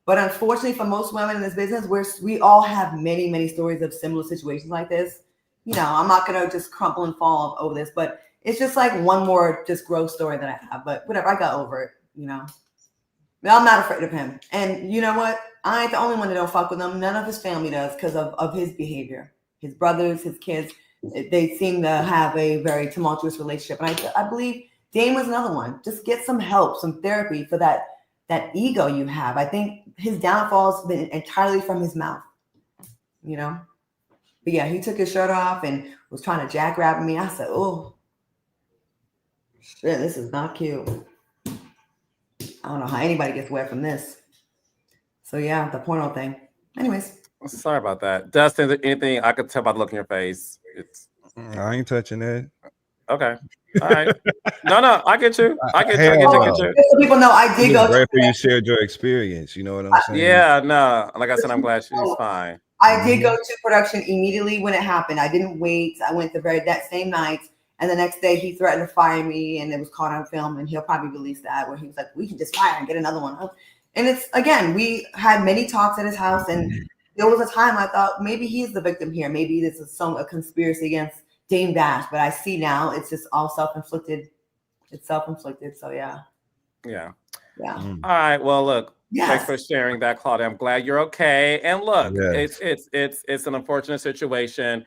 but unfortunately for most women in this business, we all have many, many stories of similar situations like this. You know, I'm not going to just crumple and fall over this, but it's just like one more just gross story that I have. But whatever, I got over it, you know. But I'm not afraid of him. And you know what? I ain't the only one that don't fuck with him. None of his family does, because of his behavior. His brothers, his kids, they seem to have a very tumultuous relationship. And I believe Dame was another one. Just get some help, some therapy for that ego you have. I think his downfall has been entirely from his mouth, you know. But yeah, he took his shirt off and was trying to jackrabbit me. I said, oh, shit, this is not cute. I don't know how anybody gets wet from this. So yeah, the porno thing. Anyways. Sorry about that. Dustin, is there anything I could tell by the look in your face? I ain't touching that. Okay. All right. No, I get you. I get you. Just so people know, I did go. Grateful you shared your experience. You know what I'm saying? Yeah, no. Like I said, I'm glad she's fine. I did go to production immediately when it happened. I didn't wait. I went that same night. And the next day he threatened to fire me, and it was caught on film, and he'll probably release that, where he was like, we can just fire and get another one. And it's, again, we had many talks at his house, and there was a time I thought maybe he's the victim here. Maybe this is a conspiracy against Dame Dash, but I see now it's just all self-inflicted. It's self-inflicted. So yeah. Yeah. All right. Well, look, thanks for sharing that, Claudia. I'm glad you're okay. And look, it's an unfortunate situation.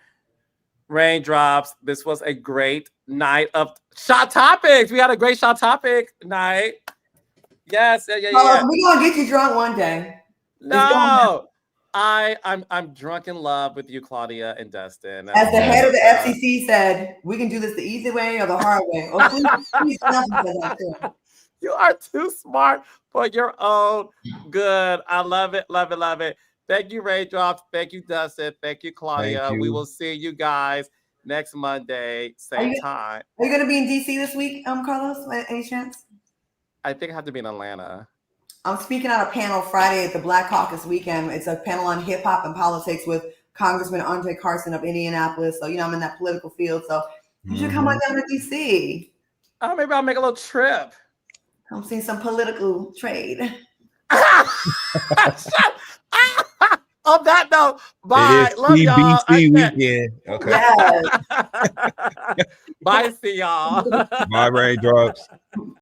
Raindrops. This was a great night of Shot Topics. We had a great Shot Topic night. Yes. Yeah. We're gonna get you drunk one day. No. I'm drunk in love with you, Claudia and Dustin. As the head of the FCC said, we can do this the easy way or the hard way. Oh, please, you are too smart for your own good. I love it. Thank you, Raindrops. Thank you, Dustin. Thank you, Claudia. We will see you guys next Monday, same time. Are you going to be in DC this week, Carlos? Any chance? I think I have to be in Atlanta. I'm speaking at a panel Friday at the Black Caucus weekend. It's a panel on hip hop and politics with Congressman Andre Carson of Indianapolis. So, you know, I'm in that political field. So you should come on down to DC. Oh, maybe I'll make a little trip. I'm seeing some political trade. On that note, bye. It is Love y'all. TBC weekend. Okay. Yes. Bye. See y'all. Bye, raindrops.